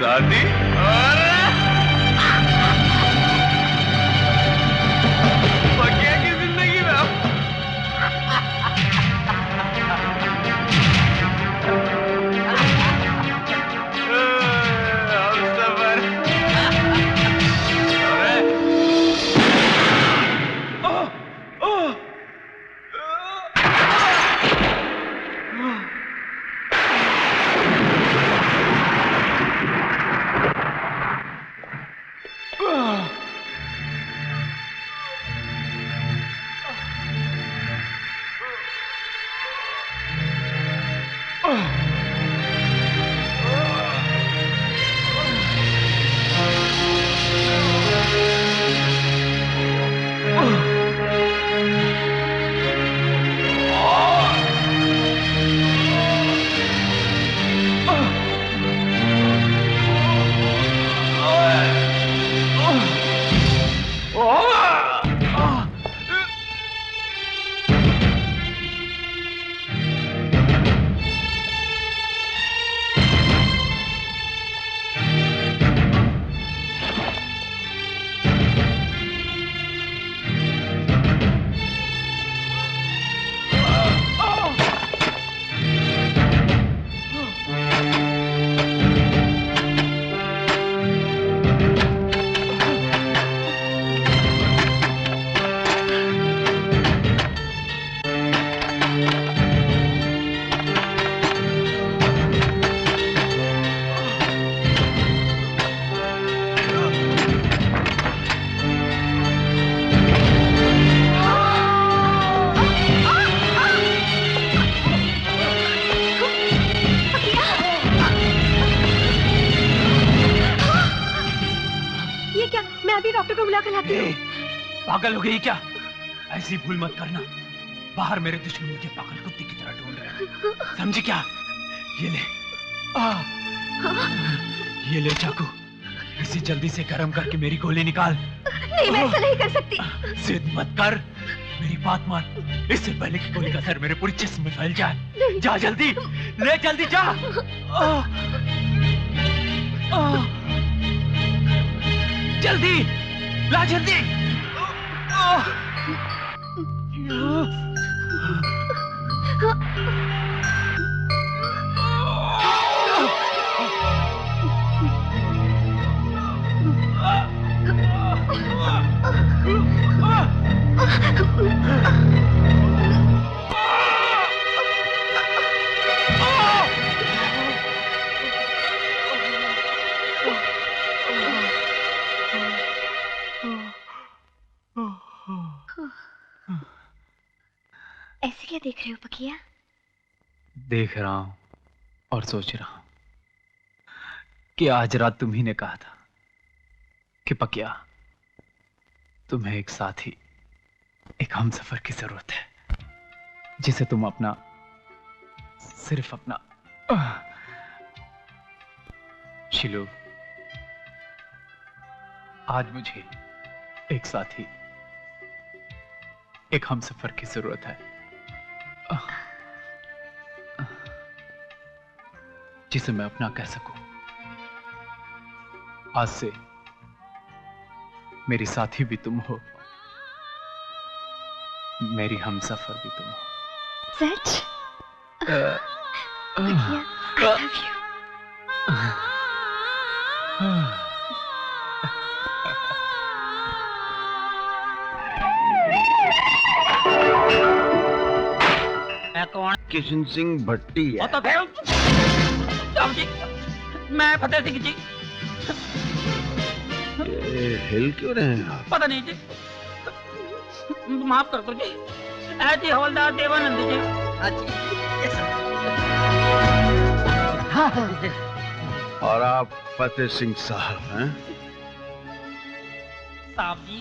साथी और पकिया की जिंदगी में। हम सफर पागल हो गई क्या? ऐसी भूल मत करना। बाहर मेरे दुश्मन मुझे पागल कुत्ते की तरह ढूंढ रहे हैं, समझी क्या? ये ले ये ले चाकू, इसे जल्दी से गर्म करके मेरी गोली निकाल। नहीं, मैं ऐसा नहीं कर सकती। जिद मत कर, मेरी बात मान। इससे पहले कि गोली का असर मेरे पूरे जिस्म में फैल जाए, जा जल्दी, ले जल्दी जा। जल्दी ला, जल्दी। ऐसे क्या देख रहे हो पकिया? देख रहा हूं और सोच रहा हूं कि आज रात तुम्ही ने कहा था कि पकिया, तुम्हें एक साथी, एक हमसफर की जरूरत है, जिसे तुम अपना, सिर्फ अपना। शिलू, आज मुझे एक साथी, एक हमसफर की जरूरत है, जिसे मैं अपना कह सकूं। आज से मेरी साथी भी तुम हो, मेरी हमसफर भी तुम हो। सच? पकिया, I love you. मैं कौन? किशन सिंह भट्टी है। तो फिर जी, मैं फतेह सिंह जी। ये हिल क्यों रहे हैं आप? पता नहीं जी, माफ कर दो जी। ऐसी हवलदार देवानंद जी। और आप फतेह सिंह साहब हैं? साहब जी,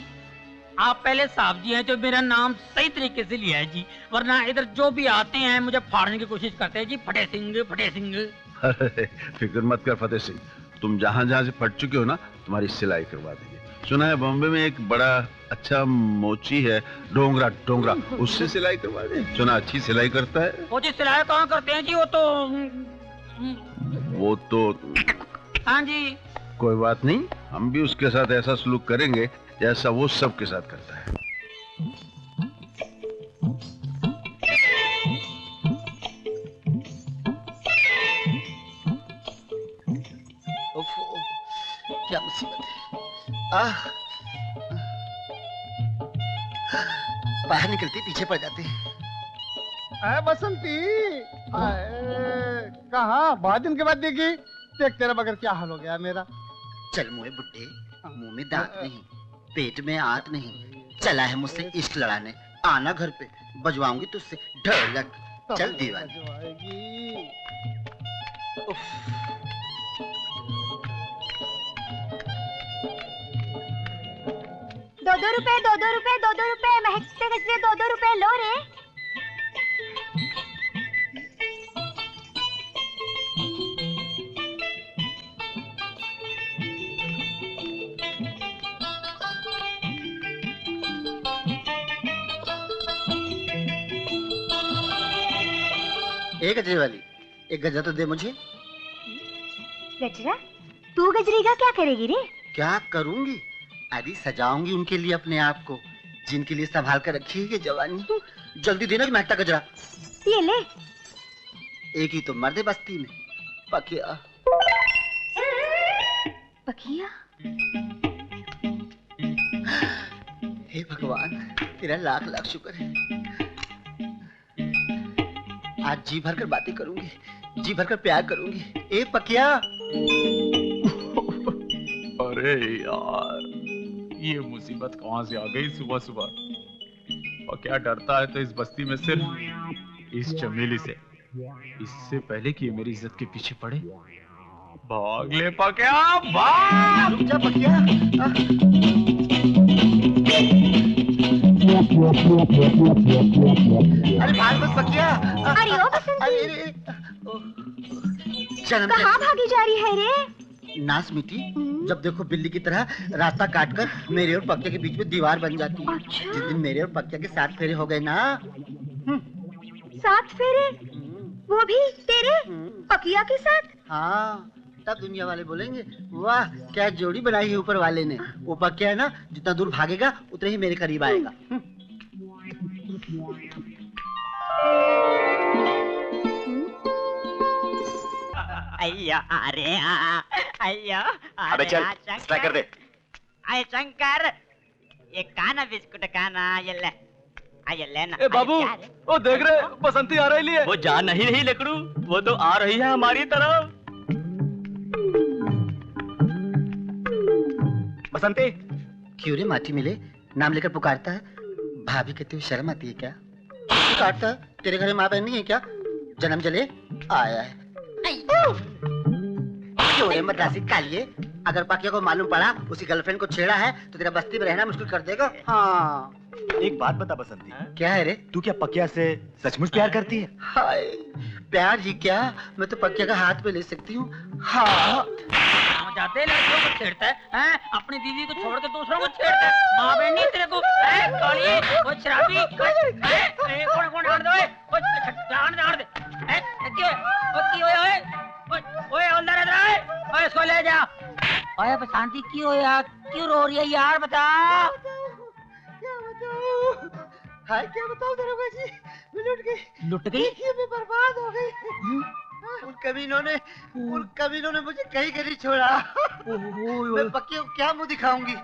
आप पहले साहब जी हैं जो मेरा नाम सही तरीके से लिया है जी, वरना इधर जो भी आते हैं मुझे फाड़ने की कोशिश करते हैं जी। फतेह सिंह, फतेह सिंह। अरे फिक्र मत कर फतेह सिंह, तुम जहाँ जहाँ से फट चुके हो ना, तुम्हारी सिलाई करवा देंगे। सुना है बॉम्बे में एक बड़ा अच्छा मोची है, डोंगरा डोंगरा, उससे सिलाई करवा दे। सुना अच्छी सिलाई करता है। वो जी सिलाई कहाँ करते हैं जी? वो तो हाँ जी। कोई बात नहीं, हम भी उसके साथ ऐसा सलूक करेंगे जैसा वो सबके साथ करता है। क्या मुसीबत है। बाहर निकलते पीछे पड़ जाते हैं। बसंती, कहाँ बहुत दिन के बाद देखी। देख तेरा बगैर क्या हाल हो गया मेरा। चल मुए बुड्ढे, मुंह में दांत नहीं, पेट में आंत नहीं, चला है मुझसे इश्क लड़ाने। आना घर पे, बजवाऊंगी तुझसे ढोलक। चल दीवानी। दो रुपए, दो रुपए, महकते गजरे 2 रुपए लो रे। एक गजरे वाली, एक गजरा तो दे मुझे। गजरा? तू गजरे का क्या करेगी रे? क्या करूंगी? अरे सजाऊंगी उनके लिए अपने आप को, जिनके लिए संभाल कर रखी है ये जवानी। जल्दी देना कि महकता गजरा। ये ले। एक ही तो मर्द है बस्ती में, पकिया। पकिया? हे भगवान, तेरा लाख लाख शुक्र है। आज जी भर कर बातें करूंगी, जी भर कर प्यार करूंगी। ए पकिया। अरे यार, ये मुसीबत कहाँ से आ गई सुबह सुबह। और क्या डरता है तो इस बस्ती में सिर्फ इस चमेली से। इससे पहले कि ये मेरी इज्जत के पीछे पड़े, भाग ले पकिया, भाग। रुक जा पकिया। अरे भाग मत पकिया। अरे ओ बसंती, कहाँ भागी जा रही है रे? नास मिट्टी, जब देखो बिल्ली की तरह रास्ता काटकर मेरे और पकिया के बीच में दीवार बन जाती है। अच्छा। जिस दिन मेरे और पकिया के 7 फेरे हो गए ना। 7 फेरे? वो भी तेरे पकिया के साथ? हाँ, तब दुनिया वाले बोलेंगे वाह क्या जोड़ी बनाई है ऊपर वाले ने। वो पकिया है ना, जितना दूर भागेगा उतने ही मेरे करीब आएगा। अय्या अरे अय्या। अबे चल, स्ट्राइक कर दे। अरे शंकर, ये खाना बिस्कुट खाना, ये ले। ये ले ना। ए बाबू, वो देख रहे बसंती आ रही है। वो जा नहीं रही लकड़ू, वो तो आ रही है हमारी तरफ। बसंती। क्यों रे माटी मिले, नाम लेकर पुकारता है। भाभी कहते हुए शर्म आती है क्या? पुकारता है, तेरे घर में माँ बहन नहीं है क्या? जन्म जले आया है। क्यों रे मद्रासी कालिए, अगर पकिया को मालूम पड़ा उसकी गर्लफ्रेंड को छेड़ा है तो तेरा बस्ती में रहना मुश्किल कर देगा। हाँ। एक बात बता बसंती। क्या है रे? तू क्या पकिया से सचमुच प्यार करती है? हाय, प्यार ही क्या, मैं तो पकिया का हाथ पे ले सकती हूँ। हाँ। जाते लड़कियों को छेड़ता है, अपनी दीदी को छोड़ के दूसरों को छेड़ता है। माँ बहन नहीं तेरे को, काली, वो शराबी, कौन कौन डांट दे, डांट दे, ओए हवलदार इधर आए, ओए इसको ले जा। ओए बसंती क्यों यार, क्यों रो रही है यार, बता। क्या बताऊं? हाय क्या बताऊं दरोगा जी, मैं लुट गई। लुट गई? मैं बर्बाद हो गई। उन कमीनों ने मुझे कहीं नहीं छोड़ा। मैं पक्के को क्या मुंह दिखाऊंगी,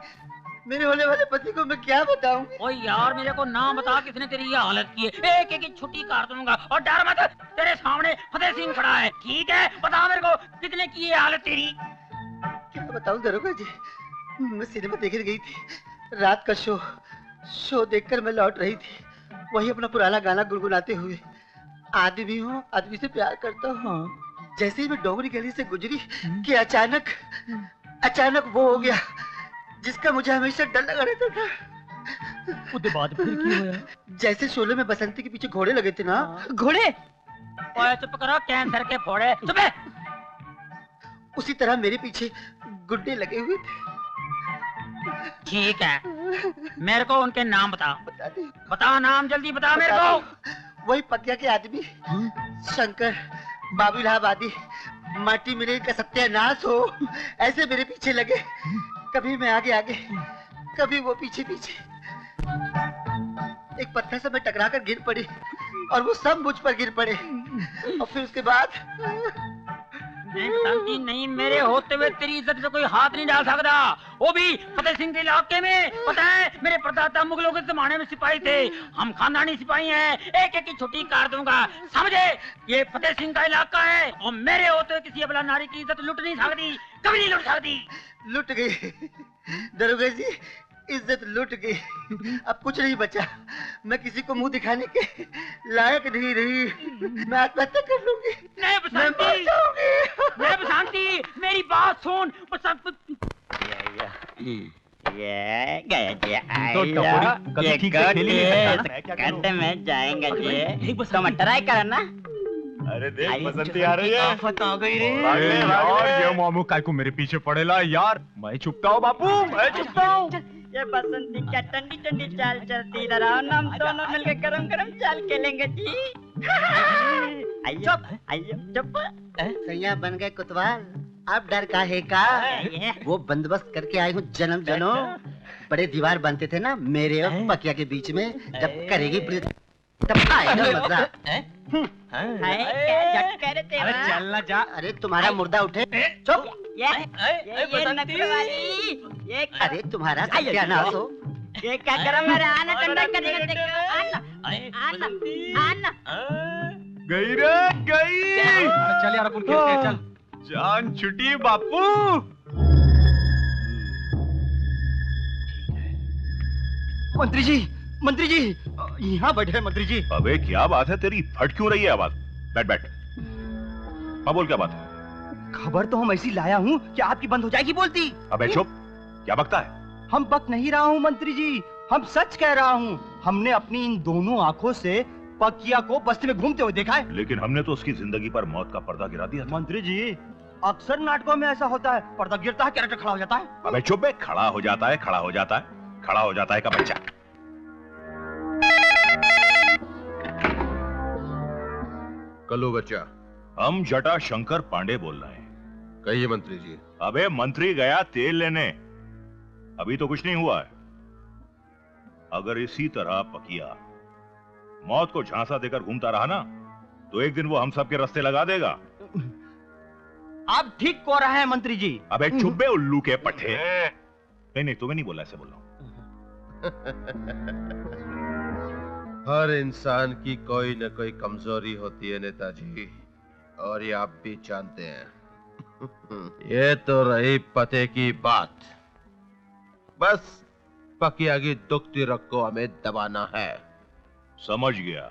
मेरे होने वाले पति को मैं क्या बताऊंगी? ओए यार मेरे को नाम बता, किसने तेरी ये हालत की है। एक एक छुट्टी काट दूंगा, और डर मत, तेरे सामने फतेह सिंह खड़ा है। ठीक है, बता मेरे को कितने की ये हालत तेरी। क्या बताऊं दरोगा जी, मैं सिनेमा देखने गई थी, रात का शो देखकर मैं लौट रही थी, वही अपना पुराना गाना गुनगुनाते हुए। आदमी हूँ, आदमी से प्यार करता हूँ। जैसे ही मैं डोंगरी गली से गुजरी कि अचानक वो हो गया जिसका मुझे हमेशा डर लगा रहता था। उसके बाद फिर क्यों होया? जैसे शोले में बसंती के पीछे घोड़े लगे थे ना। घोड़े? ओए चुप करो, कैंसर के फोड़े, चुप है। उसी तरह मेरे पीछे गुड्डे लगे हुए थे। ठीक है, मेरे को उनके नाम बता। बता नाम, जल्दी बता मेरे को। वही पकिया के आदमी, शंकर, बाबू इलाहाबादी, माटी मिले का सत्यानाश हो, ऐसे मेरे पीछे लगे। कभी मैं आगे आगे, कभी वो पीछे पीछे। एक पत्थर से मैं टकरा कर गिर पड़ी और वो सब मुझ पर गिर पड़े। और फिर उसके बाद नहीं बसंती, नहीं, मेरे होते हुए तेरी इज्जत पे कोई हाथ नहीं डाल सकता, वो भी फतेह सिंह के इलाके में। पता है मेरे परदादा मुगलों के जमाने में सिपाही थे, हम खानदानी सिपाही हैं, एक एक की छुट्टी कर दूंगा, समझे? ये फतेह सिंह का इलाका है और मेरे होते हुए किसी अबला नारी की इज्जत लुट नहीं सकती, कभी नहीं लुट सकती। लुट गई दरोगा जी, इज्जत लुट गई। अब कुछ नहीं बचा, मैं किसी को मुंह दिखाने के लायक नहीं रही। मैं आत्महत्या कर लूंगी। नहीं बसंती, नहीं बसंती, मेरी बात सुन। ये गया जी, तो टपोरी कभी ठीक से खेल ही नहीं सकता। गड्ढे में जाएंगे जी, तो मैं ट्राई करना। अरे देख बसंती आ रही है। आफत आ गई रे। यार ये मामू काय को मेरे पीछे पड़ेला यार। मैं चुपता हूँ बापू, मैं चुपता हूँ। ये बसंती क्या ठंडी ठंडी चाल चलती, इधर आओ ना, हम दोनों मिलकर गरम गरम चाल खेलेंगे जी। आइयो आइयो चुप। सैया बन गए कुतवाल, अब डर काहे का? वो बंदोबस्त करके आई हूँ जन्म जन्म। बड़े दीवार बनते थे ना मेरे और पकिया के बीच में, जब करेगी पुलिस तब आएगा मजा। अरे चलना जा। अरे तुम्हारा मुर्दा उठे। चुप। ये नकल वाली, ये अरे तुम्हारा सत्यानाश हो। ये क्या गरम है? आना ठंडा करेगा, देखो। आना आना गई रे गई। चल यार अपन खेलते हैं, चल। जान छुटी बापू। मंत्री जी, मंत्री जी, यहाँ बैठे हैं मंत्री जी। अबे क्या बात है तेरी, फट क्यों रही है आवाज? बैठ बैठ। हाँ बोल, क्या बात है? खबर तो हम ऐसी लाया हूँ कि आपकी बंद हो जाएगी बोलती। अबे चुप, क्या बकता है? हम बक नहीं रहा हूँ मंत्री जी, हम सच कह रहा हूँ। हमने अपनी इन दोनों आँखों से पकिया को बस्ती में घूमते हुए देखा है। लेकिन हमने तो उसकी जिंदगी पर मौत का पर्दा गिरा दिया था। मंत्री जी, अक्सर नाटकों में ऐसा होता है, पर्दा गिरता है, कैरेक्टर खड़ा हो जाता है। अबे चुप बे, खड़ा हो जाता है, खड़ा हो जाता है, खड़ा हो जाता है का बच्चा। कलो बच्चा, हम जटा शंकर पांडे बोल रहे हैं। कहिए मंत्री जी। अबे मंत्री गया तेल लेने, अभी तो कुछ नहीं हुआ है। अगर इसी तरह पकिया मौत को झांसा देकर घूमता रहा ना, तो एक दिन वो हम सब के रास्ते लगा देगा। आप ठीक कह रहे हैं मंत्री जी। अबे चुप बे उल्लू के पट्टे। नहीं तुम्हें नहीं बोला, ऐसे बोल रहा हूं। हर इंसान की कोई न कोई कमजोरी होती है नेताजी, और ये आप भी जानते हैं। ये तो रही पते की बात, बस पकिया की दुखती रग को हमें दबाना है। समझ गया।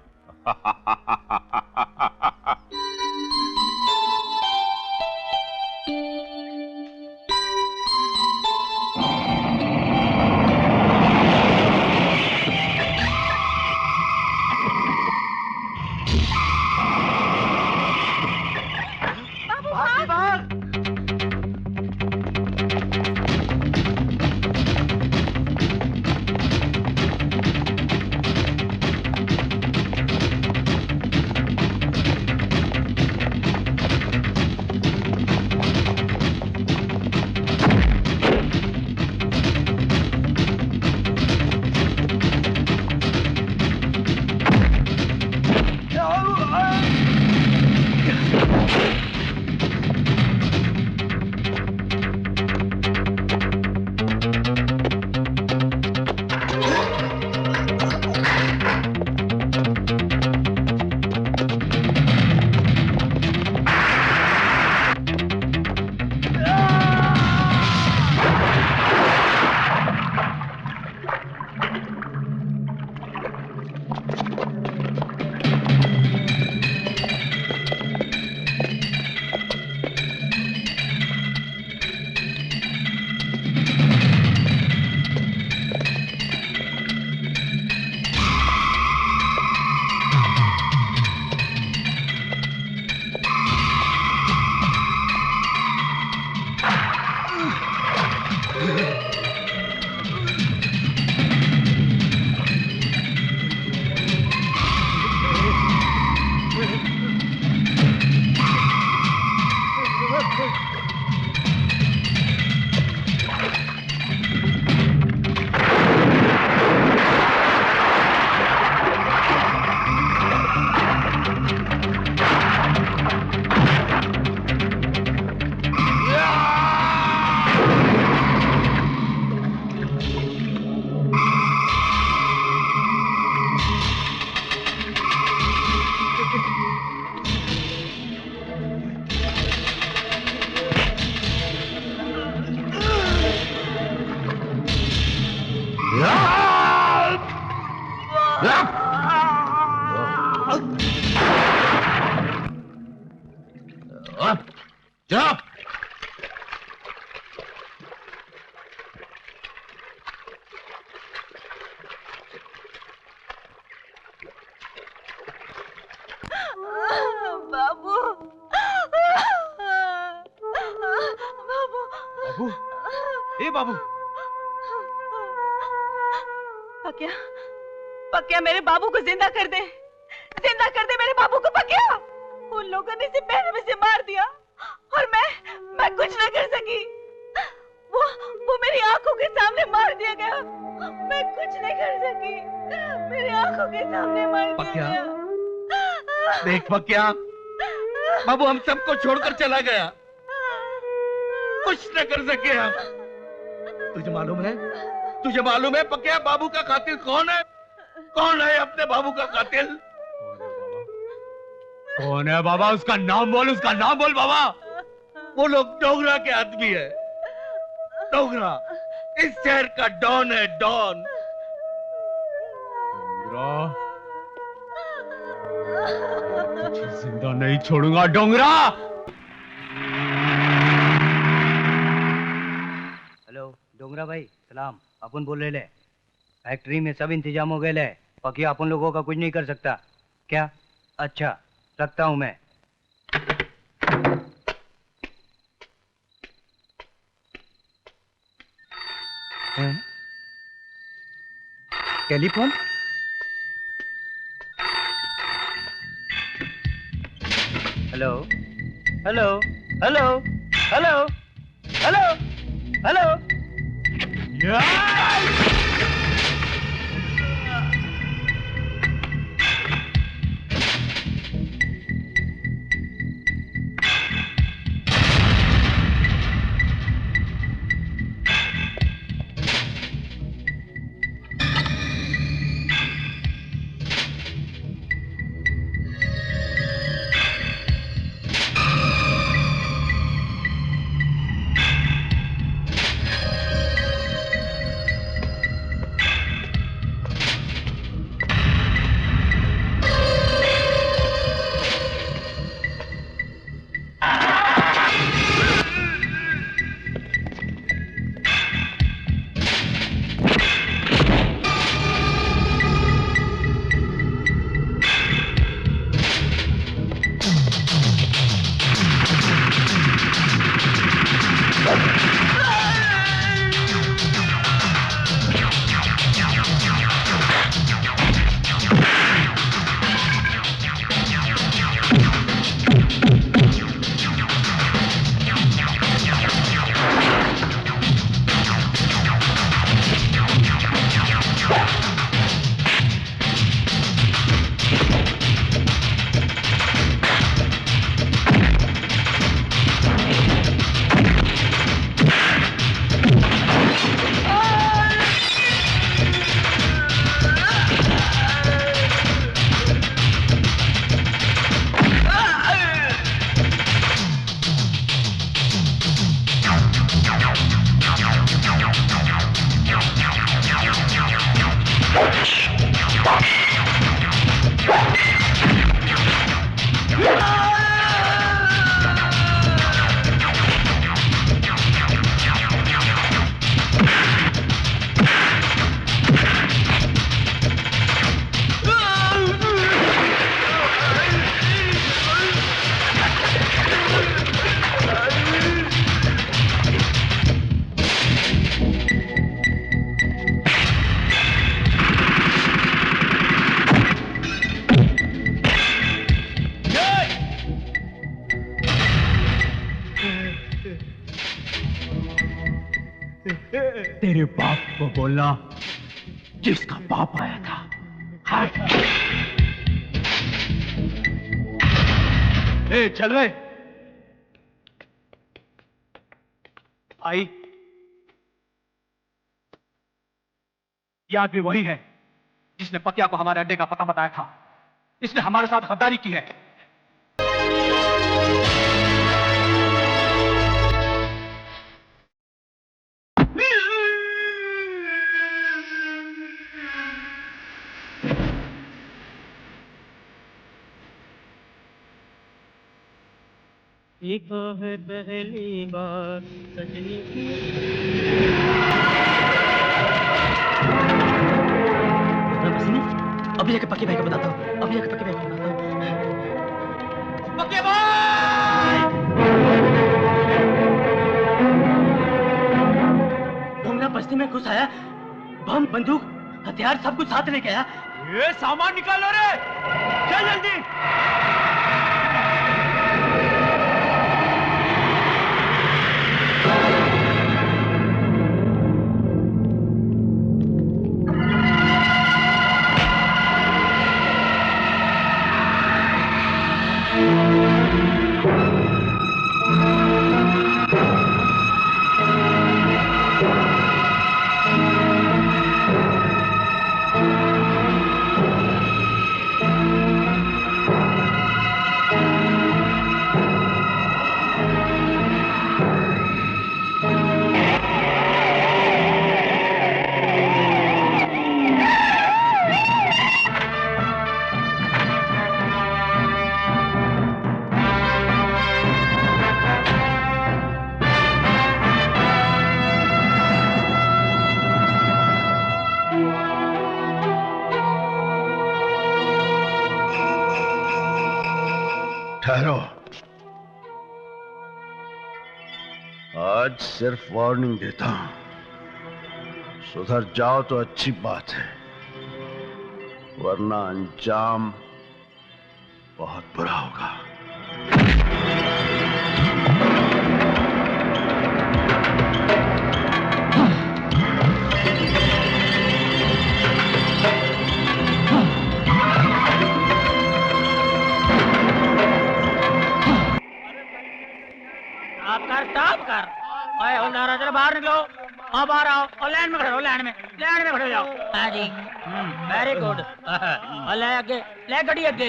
जनाब, बाबू बाबू बाबू, ए बाबू। पकिया, पकिया मेरे बाबू को जिंदा कर दे, जिंदा कर दे मेरे बाबू को पकिया। उन लोगों ने इसे पैर में से मार दिया और मैं कुछ न कर सकी। वो मेरी आंखों के सामने मार दिया गया, मैं कुछ नहीं कर सकी। मेरी आंखों के सामने मार दिया गया। देख पकिया, बाबू हम सबको छोड़कर चला गया, कुछ न कर सके हम। तुझे मालूम है पकिया, बाबू का कातिल कौन है? कौन है अपने बाबू का कातिल? कौन है बाबा? उसका नाम बोल, उसका नाम बोल बाबा। वो लोग डोगरा के आदमी है। डोगरा इस शहर का डॉन है, डॉन। तुझे जिंदा नहीं छोड़ूंगा डोंगरा। हेलो डोंगरा भाई, सलाम। अपन बोल रहे ले, फैक्ट्री में सब इंतजाम हो गए ले, पकिया अपन लोगों का कुछ नहीं कर सकता क्या? अच्छा, रखता हूं मैं। Telephone? Hello hello hello hello hello hello. तेरे बाप को बोलना जिसका बाप आया था। ए, चल रहे आई। ये आदमी वही है जिसने पकिया को हमारे अड्डे का पता बताया था। इसने हमारे साथ गद्दारी की है। देखो है पहली बार सजनी अभी जाके पक्के भाई को बताता हूँ, अभी जाके पक्के भाई को बताता हूँ। पक्के भाई! डोंगरा बस्ती में घुस आया, बम, बंदूक, हथियार सब कुछ साथ लेके आया। ये सामान निकालो रे, चल जल्दी। ठहरो, आज सिर्फ वार्निंग देता हूं, सुधर जाओ तो अच्छी बात है, वरना अंजाम बहुत बुरा होगा। स्टॉप कर। ओए हवलदार जरा बाहर निकलो, हाँ बाहर आओ और लैंड में खड़े हो, लैंड में खड़े हो जाओ। हाँ जी, वेरी गुड। और ले आगे, ले गड्डी आगे।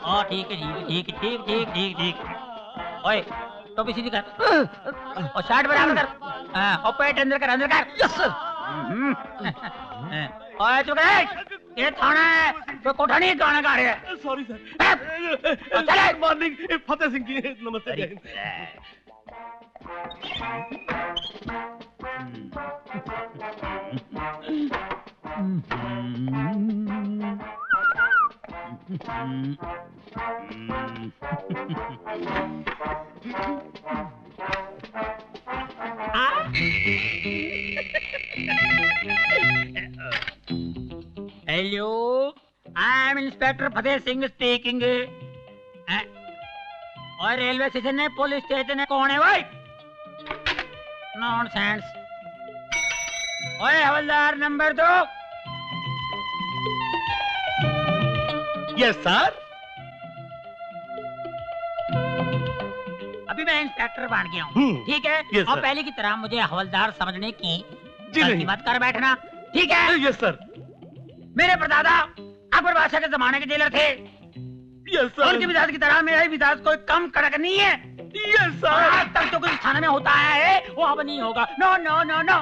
हाँ ठीक है, ठीक है, ठीक ठीक ठीक ठीक। ओए टोपी सीधी कर और शर्ट बराबर कर। हाँ और पेट अंदर कर, अंदर कर। Yes sir. ओए चुप कर, ये थाना है, तो कोठा नहीं गाना गा रहे हैं। Sorry sir. चले। मॉर्निंग फतेह सिंह जी, नमस्ते। Hello, I am inspector Fateh Singh speaking. और रेलवे स्टेशन है, पुलिस स्टेशन है, कौन है भाई? नॉनसेंस। ओए हवलदार नंबर 2। Yes sir. अभी मैं इंस्पेक्टर बन गया हूँ, ठीक है? Yes, और sir. पहले की तरह मुझे हवलदार समझने की जी गलती नहीं। मत कर बैठना, ठीक है? Yes sir. मेरे परदादा अकबर बादशाह के जमाने के जेलर थे। Yes sir. उनके मिजाज की तरह मेरा मिजाज कोई कम कड़क नहीं है। Yes sir. आज तक जो कुछ थाने में होता है वो अब नहीं होगा। No no no no,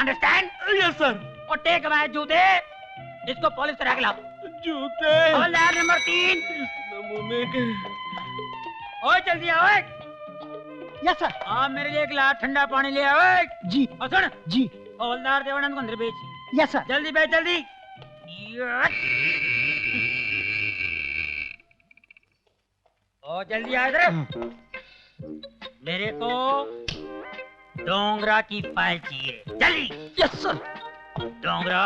understand? Yes sir. और टेक माय जूते, इसको पॉलिश करा के लाओ। जूते। हवलदार नंबर 3। नमूने के। ओए जल्दी आओ। Yes sir. आप मेरे लिए एक गिलास ठंडा पानी ले आओ। जी। और सुन जी। हवलदार देवानंद को अंदर भेज। Yes sir. जल्दी भेज, जल्दी। ओ जल्दी आ इधर। मेरे को डोंगरा की फाइल चाहिए, जल्दी। Yes sir. डोंगरा,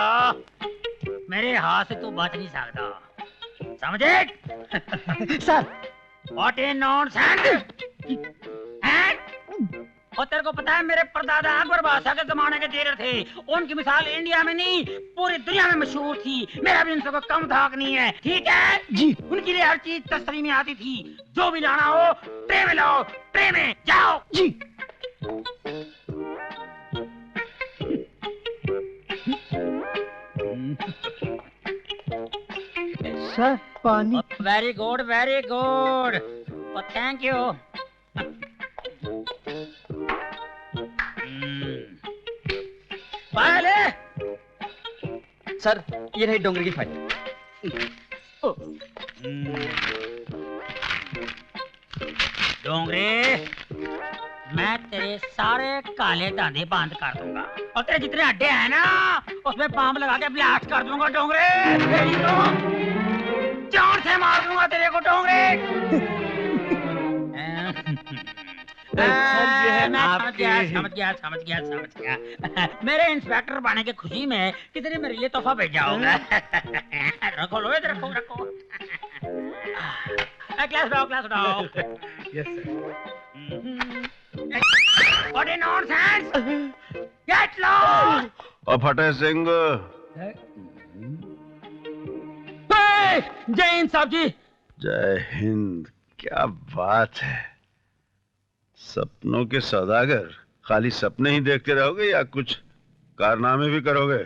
मेरे हाथ से तू बच नहीं सकता, समझे? सर। What A nonsense. और तेरे को पता है मेरे परदादा अकबर बादशाह के जमाने के जेलर थे, उनकी मिसाल इंडिया में नहीं पूरी दुनिया में मशहूर थी। मेरा भी उनसे कोई कम धाक नहीं है, ठीक है जी? उनके लिए हर चीज तस्वीर में आती थी, जो भी लाना हो ट्रे में लाओ, ट्रे में जाओ। जी। सर पानी। Very good, very good, thank you. पहले सर ये रही डोंगरे की फाइल। डोंगरे, मैं तेरे सारे काले दांते बंद कर दूंगा और तेरे जितने अड्डे हैं ना उसमें बम लगा के ब्लास्ट कर दूंगा डोंगरे। जान से मार दूंगा तेरे को डोंगरे। समझ गया। मेरे इंस्पेक्टर बनने की खुशी में कितने मेरे लिए तोहफा भेजा होगा। रखो लो इधर, रखो। क्लास उठाओ। Yes sir. What a nonsense! Get lost! और फटे सिंह। जय हिंद साहब जी। जय हिंद। क्या बात है, सपनों के सौदागर। खाली सपने ही देखते रहोगे या कुछ कारनामे भी करोगे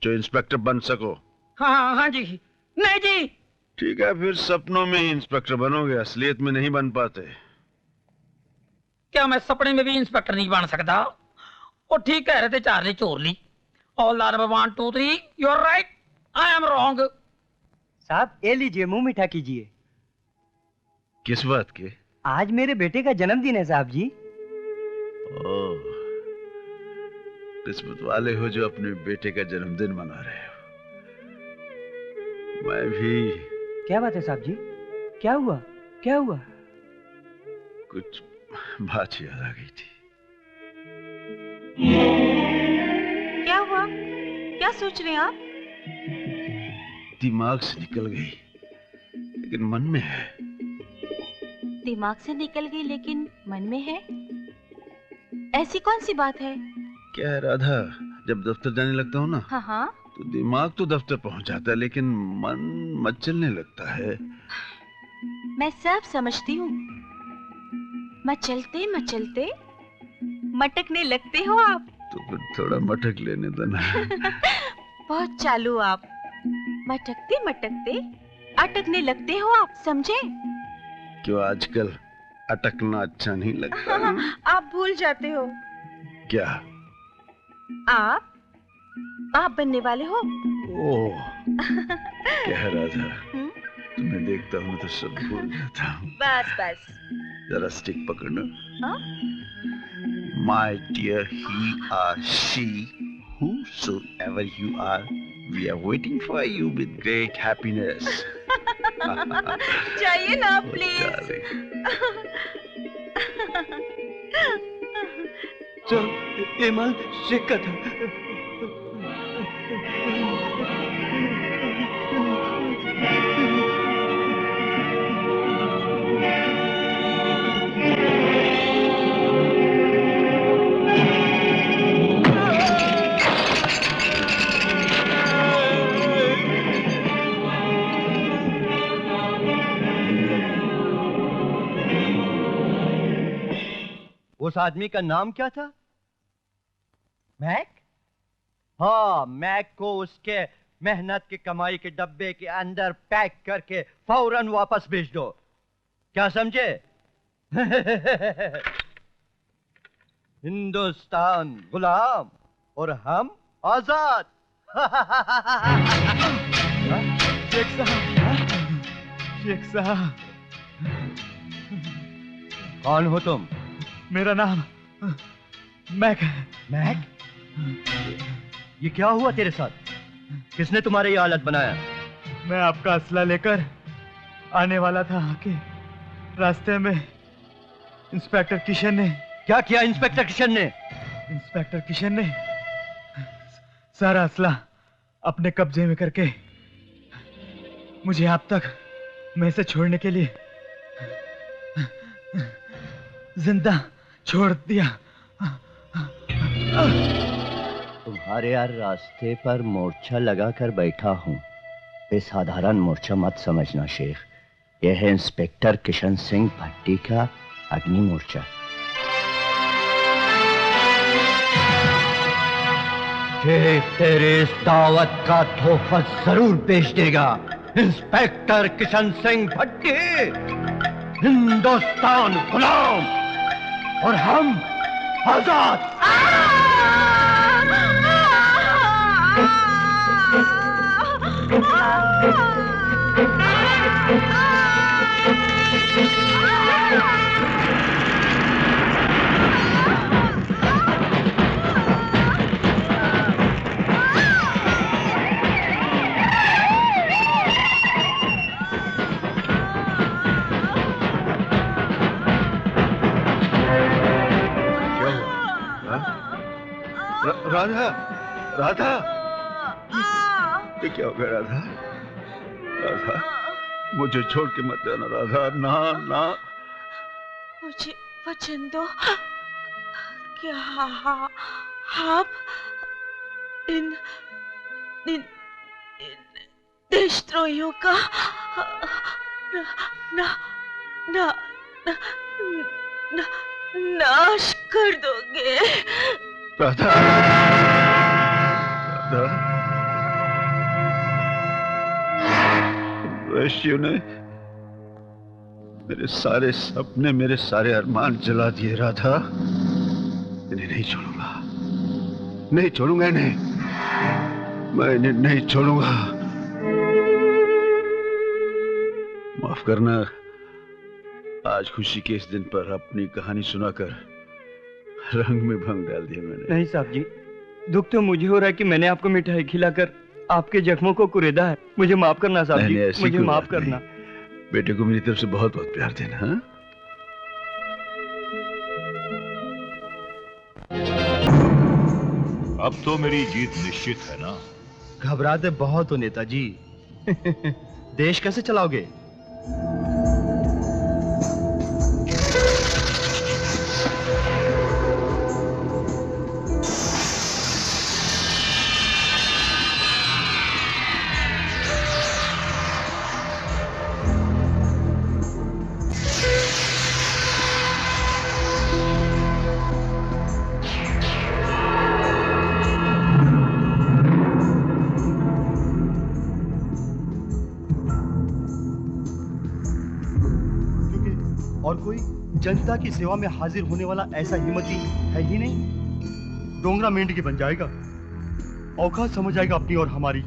जो इंस्पेक्टर बन सको? हाँ जी। नहीं जी। ठीक है, फिर सपनों में ही इंस्पेक्टर बनोगे, असलियत में नहीं बन पाते। क्या मैं सपने में भी इंस्पेक्टर नहीं बन सकता? वो ठीक कह रहे थे चार्ली चोरली। All number 1 2 3 you are right, I am wrong. साहब ये लीजिए, मुंह मीठा कीजिए। किस बात के? आज मेरे बेटे का जन्मदिन है साहब जी। ओह, किस्मत वाले हो जो अपने बेटे का जन्मदिन मना रहे हो। मैं भी। क्या बात है साहब जी? क्या हुआ? कुछ बात याद आ गई थी। क्या हुआ? क्या सोच रहे हैं आप? दिमाग से निकल गई लेकिन मन में है। दिमाग से निकल गई लेकिन मन में है? ऐसी कौन सी बात है? क्या है राधा, जब दफ्तर जाने लगता हूँ ना, हाँ तो दिमाग तो दफ्तर पहुंच जाता है लेकिन मन मचलने लगता है। मैं सब समझती हूँ। मचलते मटकने लगते हो आप। तो फिर थोड़ा मटक लेने देना। बहुत चालू आप। मटकते अटकने लगते हो आप, समझे? क्यों आजकल अटकना अच्छा नहीं लगता? आप भूल जाते हो। क्या? आप बनने वाले हो। ओह, क्या राधा, तुम्हें देखता हूँ तो सब भूल जाता हूँ। बस जरा स्टिक पकड़ना। My dear he or she, whosoever you are, we are waiting for you with great happiness. चाहिए ना प्लीज। चल ये माल शेक का था। उस आदमी का नाम क्या था? मैक? हाँ, मैक को उसके मेहनत की कमाई के डब्बे के अंदर पैक करके फौरन वापस भेज दो। क्या समझे? हिंदुस्तान गुलाम और हम आजाद। शेख साहब। कौन हो तुम? मेरा नाम मैक है। मैक? ये क्या हुआ तेरे साथ? किसने तुम्हारी ये हालत बनाया? मैं आपका असला लेकर आने वाला था कि रास्ते में इंस्पेक्टर किशन ने। क्या किया इंस्पेक्टर किशन ने? इंस्पेक्टर किशन ने सारा असला अपने कब्जे में करके मुझे आप तक में से छोड़ने के लिए जिंदा छोड़ दिया। तुम्हारे यार रास्ते पर मोर्चा लगाकर बैठा हूँ। बेसाधारण मोर्चा मत समझना शेख, यह है इंस्पेक्टर किशन सिंह भट्टी का अग्नि मोर्चा। शेख तेरे इस दावत का तोहफा जरूर पेश देगा। इंस्पेक्टर किशन सिंह भट्टी, हिंदुस्तान गुलाम और हम आजाद। राधा, राधा, ये क्या हो गया राधा? राधा, मुझे छोड़ के मत जाना राधा, ना ना। मुझे वचन दो कि आप इन इन देशद्रोहियों का नाश कर दोगे। राधा, राधा, वैश्य ने मेरे सारे सपने, मेरे सारे अरमान जला दिए राधा। इन्हें नहीं छोड़ूंगा, नहीं छोड़ूंगा इन्हें, मैं इन्हें नहीं छोड़ूंगा। माफ करना, आज खुशी के इस दिन पर अपनी कहानी सुनाकर रंग में भंग डाल दिया मैंने। नहीं साहब जी, दुख तो मुझे हो रहा है कि मैंने आपको मिठाई खिलाकर आपके जख्मों को कुरेदा है। मुझे माफ करना साहब जी, मुझे माफ करना। बेटे को मेरी तरफ से बहुत बहुत प्यार देना। हाँ? अब तो मेरी जीत निश्चित है ना? घबराते बहुत हो नेताजी। देश कैसे चलाओगे? और कोई जनता की सेवा में हाजिर होने वाला ऐसा हिम्मती है ही नहीं। डोंगरा मेंढकी बन जाएगा, औकात समझ आएगा अपनी और हमारी।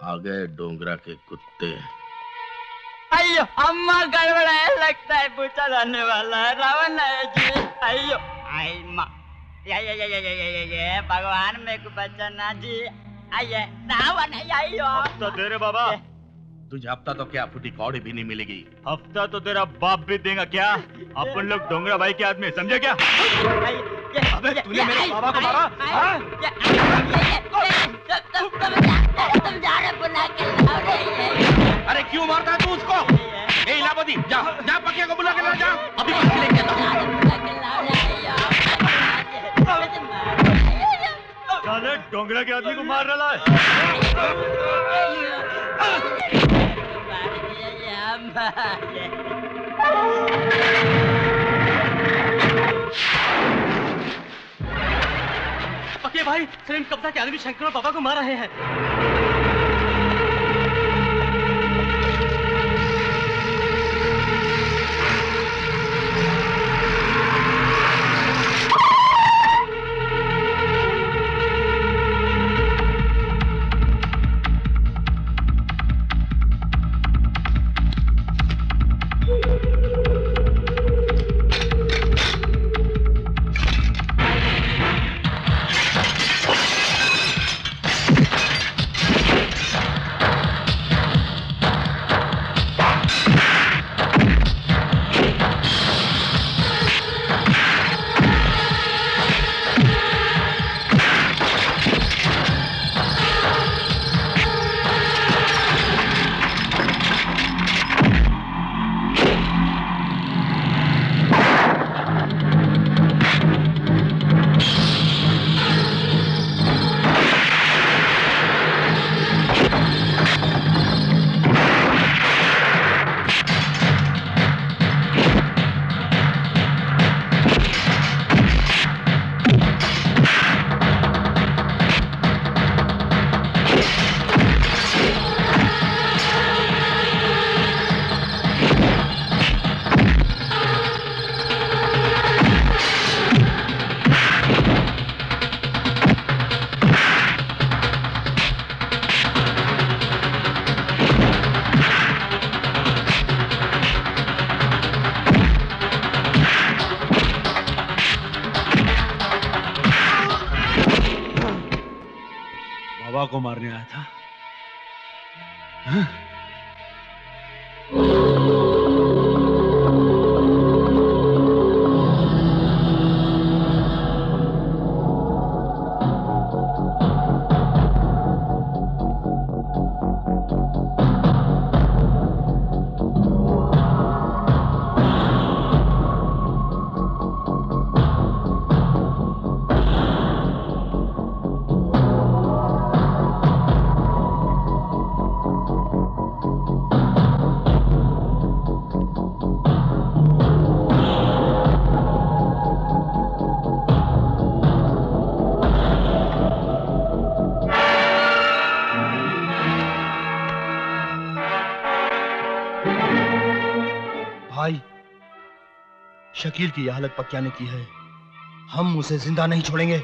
आ गए डोंगरा के कुत्ते। अयो अम्मा गड़बड़ है, लगता है पूछा जाने वाला है। रावण है जी। अयो आई माँ, ये भगवान मेरे को बचाना जी। आइए रावण है। अयो तो तेरे बाबा, तुझे हफ्ता तो क्या फूटी कौड़ी भी नहीं मिलेगी। हफ्ता तो तेरा बाप भी देगा क्या? अपन लोग डोंगरा भाई के आदमी, समझे क्या? अबे तूने मेरे बाबा को मारा? तुम जा रहे बुला के लाओ रे। अरे क्यों मारता है तू उसको? ए इलाहाबादी, जा जा पकिया को बुला के ला, जा अभी बस लेके साले डोंगरा के आदमी को मार रहा है। पक्के भाई, सलीम कब्जा के आदमी शंकर और पापा को मार रहे हैं। सेवा को मारने आया था। हाँ? शकील की यह हालत पक्या ने की है, हम उसे जिंदा नहीं छोड़ेंगे।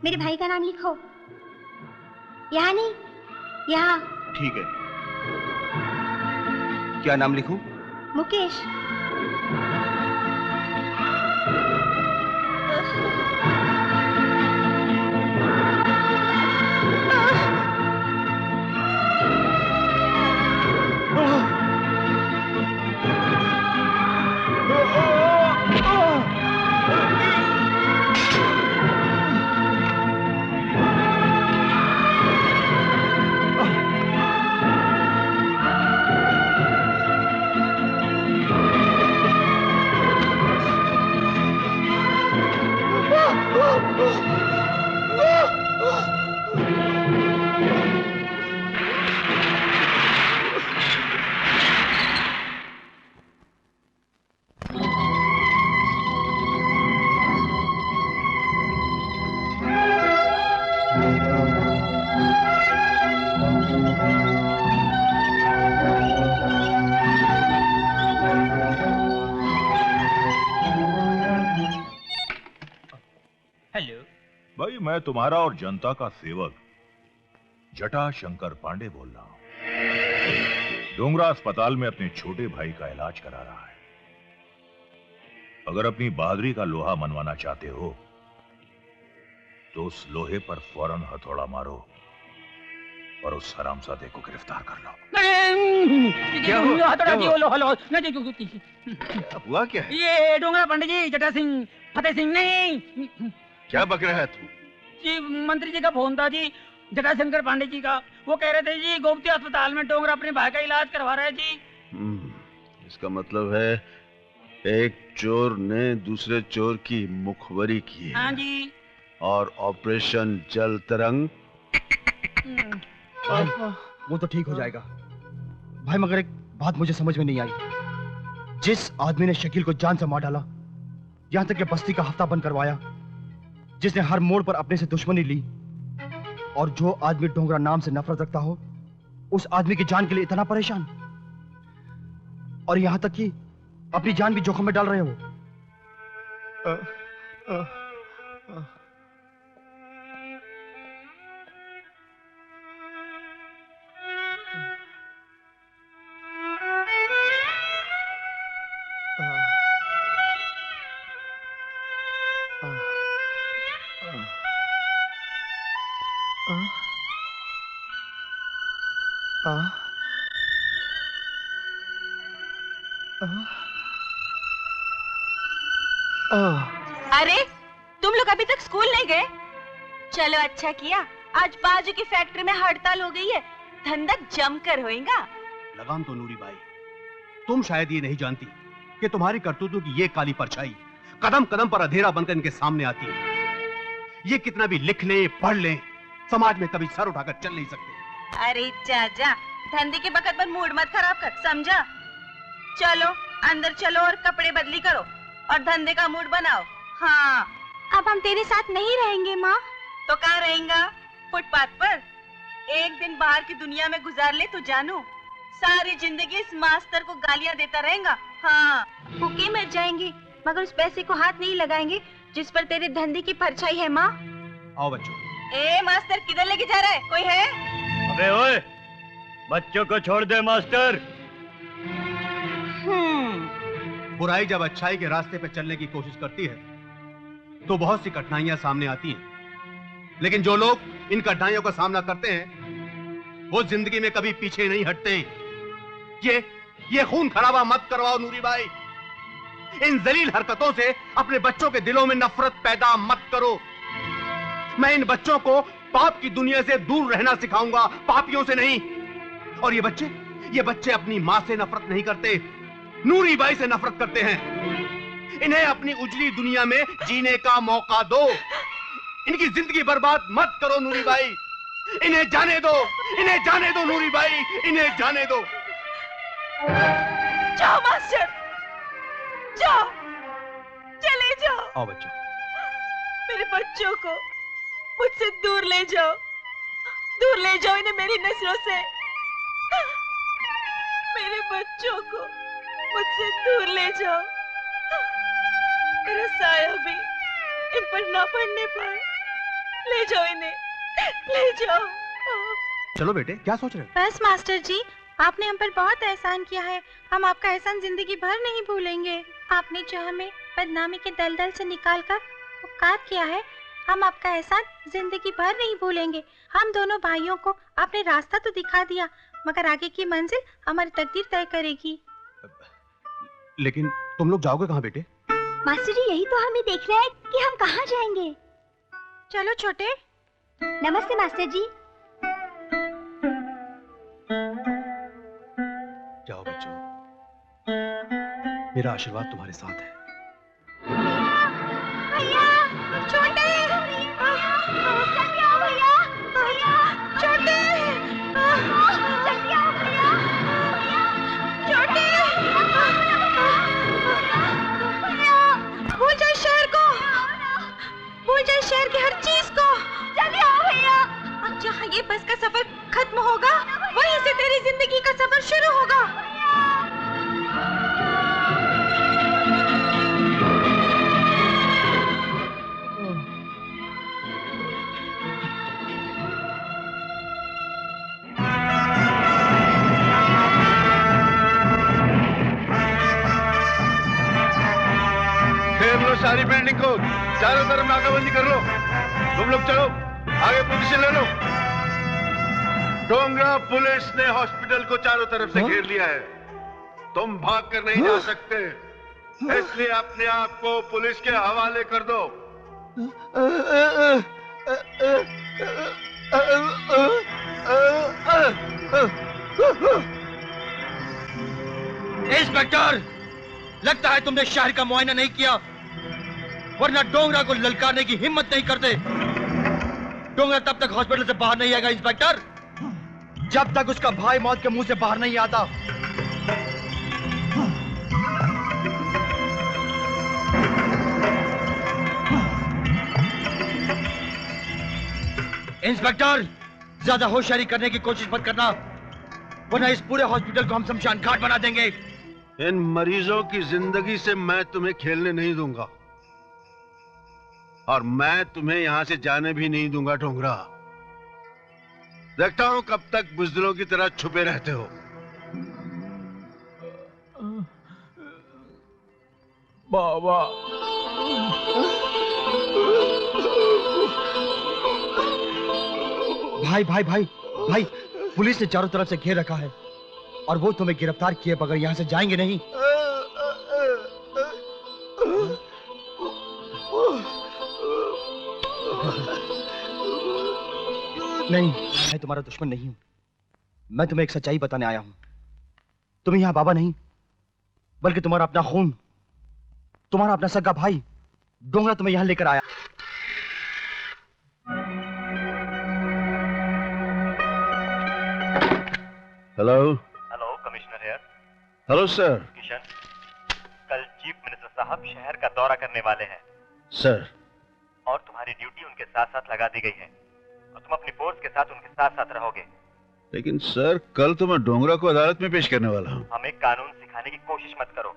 मेरे भाई का नाम लिखो। यहाँ नहीं, यहाँ। ठीक है। क्या नाम लिखूं? मुकेश। भाई मैं तुम्हारा और जनता का सेवक जटा शंकर पांडे बोल रहा हूं। डोंगरा अस्पताल में अपने छोटे भाई का इलाज करा रहा है। अगर अपनी बहादुरी का लोहा मनवाना चाहते हो तो उस लोहे पर फौरन हथौड़ा मारो और उस हरामजादे को गिरफ्तार कर लो। क्या हुआ क्या है? ये डोंगरा पंडित जी, जटा सिंह, फतेह सिंह नहीं। क्या बक रहा है तू? जी मंत्री जी का फोन था जी, जटा शंकर पांडे जी का। वो कह रहे थे जी गोमती अस्पताल में डोंगरा अपने भाई का इलाज करवा रहा है जी। इसका मतलब है एक चोर ने दूसरे चोर की मुखबरी की है। हाँ जी। और ऑपरेशन जल तरंग। भाई, वो तो ठीक हो जाएगा भाई, मगर एक बात मुझे समझ में नहीं आई। जिस आदमी ने शकील को जान से मार डाला, यहां तक कि बस्ती का हफ्ता बंद करवाया, जिसने हर मोड़ पर अपने से दुश्मनी ली, और जो आदमी डोंगरा नाम से नफरत रखता हो, उस आदमी की जान के लिए इतना परेशान, और यहां तक कि अपनी जान भी जोखिम में डाल रहे हो। अरे तुम लोग अभी तक स्कूल नहीं गए? चलो अच्छा किया, आज बाजू की फैक्ट्री में हड़ताल हो गई है, धंधा जमकर होएगा। लगाम तो नूरी बाई, तुम शायद ये नहीं जानती कि तुम्हारी करतूतों की ये काली परछाई कदम कदम पर अंधेरा बनकर इनके सामने आती है। ये कितना भी लिख ले पढ़ ले, समाज में कभी सर उठाकर चल नहीं सकते। अरे चाचा, धंधे के बखत पर मूड मत खराब कर, समझा? चलो अंदर चलो और कपड़े बदली करो और धंधे का मूड बनाओ। हाँ, अब हम तेरे साथ नहीं रहेंगे माँ। तो कहाँ रहेगा? फुटपाथ पर? एक दिन बाहर की दुनिया में गुजार ले तो जानू, सारी जिंदगी इस मास्टर को गालियाँ देता रहेगा। हाँ, भूखे मर जाएंगे मगर उस पैसे को हाथ नहीं लगाएंगे जिस पर तेरे धंधे की परछाई है माँ। आओ बच्चों। ए मास्टर, किधर लेके जा रहा है? कोई है? अबे ओए, बच्चों को छोड़ दे मास्टर। बुराई जब अच्छाई के रास्ते पर चलने की कोशिश करती है तो बहुत सी कठिनाइयां सामने आती हैं, लेकिन जो लोग इन कठिनाइयों का सामना करते हैं वो जिंदगी में कभी पीछे नहीं हटते। ये खून खराबा मत करवाओ नूरी बाई। इन जलील हरकतों से अपने बच्चों के दिलों में नफरत पैदा मत करो। मैं इन बच्चों को पाप की दुनिया से दूर रहना सिखाऊंगा, पापियों से नहीं। और ये बच्चे अपनी माँ से नफरत नहीं करते, नूरी बाई से नफरत करते हैं। इन्हें अपनी उजली दुनिया में जीने का मौका दो। इनकी जिंदगी बर्बाद मत करो नूरी बाई। इन्हें जाने दो, इन्हें जाने दो नूरी बाई, इन्हें जाने दो। जाओ मास्टर, जाओ, चले जाओ। आओ बच्चों। मेरे बच्चों को मुझसे दूर ले जाओ, दूर ले जाओ इन्हें मेरी नजरों से। मेरे बच्चों को मुझसे दूर ले जाओ। मेरा साया भी इन पर ना पड़ने पाए। ले जाओ इन्हें, ले जाओ। चलो बेटे, क्या सोच रहे हो? बस मास्टर जी, आपने हम पर बहुत एहसान किया है, हम आपका एहसान जिंदगी भर नहीं भूलेंगे। आपने जो हमें बदनामी के दलदल से निकालकर उपकार किया है, हम आपका एहसान जिंदगी भर नहीं भूलेंगे। हम दोनों भाइयों को आपने रास्ता तो दिखा दिया, मगर आगे की मंजिल हमारी तकदीर तय करेगी। लेकिन तुम लोग जाओगे कहाँ बेटे? मास्टर जी, यही तो हमें देखना है कि हम कहाँ जाएंगे। चलो छोटे। नमस्ते मास्टर जी। जाओ बच्चों, मेरा आशीर्वाद तुम्हारे साथ है। भैया, छोटे, जल्दी आओ भैया, भैया, छोटे, जल्दी आओ भैया, छोटे, भूल जाए शहर को, भूल जाए शहर की हर चीज को। जल्दी आओ भैया। अब जहाँ ये बस का सफर खत्म होगा, वहीं से तेरी जिंदगी का सफर शुरू होगा। घेर लो सारी बिल्डिंग को, चारों तरफ नाकाबंदी कर लो। तुम लोग चलो, आगे पोजीशन ले लो। डोंगरा पुलिस ने हॉस्पिटल को चारों तरफ से घेर लिया है, तुम भाग कर नहीं जा सकते, इसलिए अपने आप को पुलिस के हवाले कर दो। इंस्पेक्टर, लगता है तुमने शहर का मुआयना नहीं किया, वरना डोंगरा को ललकारने की हिम्मत नहीं करते। डोंगरा तब तक हॉस्पिटल से बाहर नहीं आएगा इंस्पेक्टर, जब तक उसका भाई मौत के मुंह से बाहर नहीं आता। इंस्पेक्टर, ज्यादा होशियारी करने की कोशिश मत करना, वरना इस पूरे हॉस्पिटल को हम शमशान घाट बना देंगे। इन मरीजों की जिंदगी से मैं तुम्हें खेलने नहीं दूंगा, और मैं तुम्हें यहां से जाने भी नहीं दूंगा डोंगरा। देखता हूं कब तक बुज़दिलों की तरह छुपे रहते हो। बाबा, भाई भाई भाई भाई, पुलिस ने चारों तरफ से घेर रखा है और वो तुम्हें गिरफ्तार किए बगैर यहाँ से जाएंगे नहीं। नहीं, मैं तुम्हारा दुश्मन नहीं हूं। मैं तुम्हें एक सच्चाई बताने आया हूं। तुम यहाँ बाबा नहीं, बल्कि तुम्हारा अपना खून, तुम्हारा अपना सगा भाई डोंगरा तुम्हें यहाँ लेकर आया। Hello hello, commissioner here. Hello sir. Kishan, कल चीफ मिनिस्टर साहब शहर का दौरा करने वाले हैं सर। और तुम्हारी ड्यूटी उनके साथ साथ लगा दी गई है और तुम अपनी फोर्स के साथ उनके साथ साथ रहोगे। लेकिन सर, कल तो मैं डोंगरा को अदालत में पेश करने वाला हूँ। हमें कानून सिखाने की कोशिश मत करो,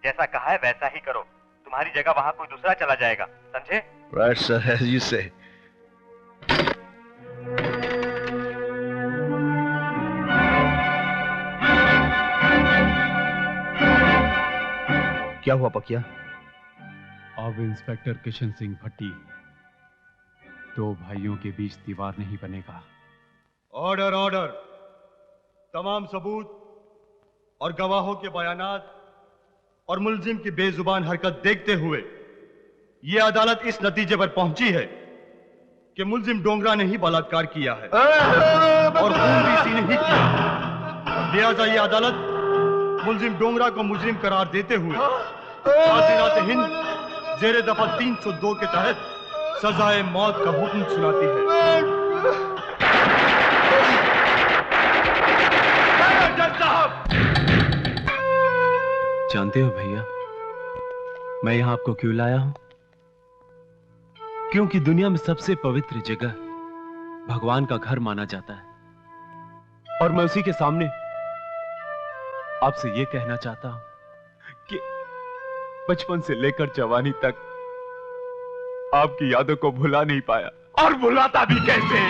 जैसा कहा है वैसा ही करो। तुम्हारी जगह वहाँ कोई दूसरा चला जाएगा, समझे? राइट सर, एज यू से। क्या हुआ पकिया? अब इंस्पेक्टर किशन सिंह भट्टी, दो भाइयों के बीच दीवार नहीं बनेगा। Order order. तमाम सबूत और गवाहों के बयानात और मुलजिम की बेजुबान हरकत देखते हुए यह अदालत इस नतीजे पर पहुंची है कि मुलजिम डोंगरा ने ही बलात्कार किया है और खून भी इसी ने ही किया। लिहाजा यह अदालत मुलजिम डोंगरा को मुजरिम करार देते हुए काज़ी हिंद जेरे दफा 302 के तहत सजाए मौत का हुक्म सुनाती है। जानते हो भैया, मैं यहां आपको क्यों लाया हूं? क्योंकि दुनिया में सबसे पवित्र जगह भगवान का घर माना जाता है और मैं उसी के सामने आपसे यह कहना चाहता हूं कि बचपन से लेकर जवानी तक आपकी यादों को भुला नहीं पाया। और भुलाता भी कैसे?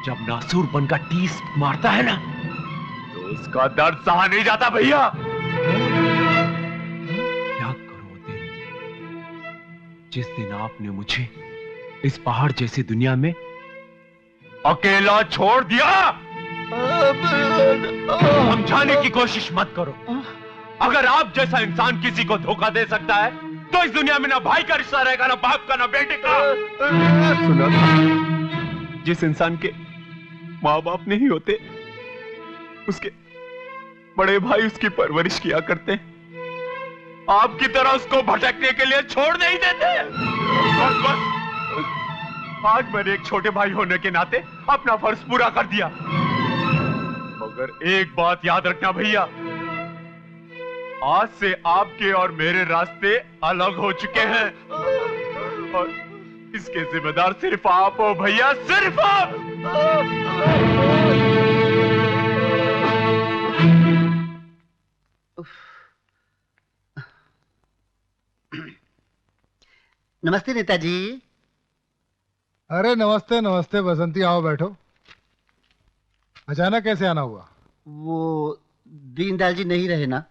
जब नासूर बनकर टीस मारता है ना, तो उसका दर्द सहा नहीं जाता भैया। याद करो वो दिन, जिस दिन आपने मुझे इस पहाड़ जैसी दुनिया में अकेला छोड़ दिया। समझाने की कोशिश मत करो। अगर आप जैसा इंसान किसी को धोखा दे सकता है तो इस दुनिया में ना भाई का रिश्ता रहेगा, ना बाप का, ना बेटे का। सुना था, जिस इंसान के माँ बाप नहीं होते उसके बड़े भाई उसकी परवरिश किया करते हैं। आपकी तरह उसको भटकने के लिए छोड़ नहीं देते। बस आज मैंने एक छोटे भाई होने के नाते अपना फर्ज पूरा कर दिया। मगर एक बात याद रखना भैया, आज से आपके और मेरे रास्ते अलग हो चुके हैं और इसके जिम्मेदार सिर्फ आप हो भैया, सिर्फ आप। नमस्ते नेताजी। अरे नमस्ते नमस्ते बसंती, आओ बैठो। अचानक कैसे आना हुआ? वो दीनदयाल जी नहीं रहे ना।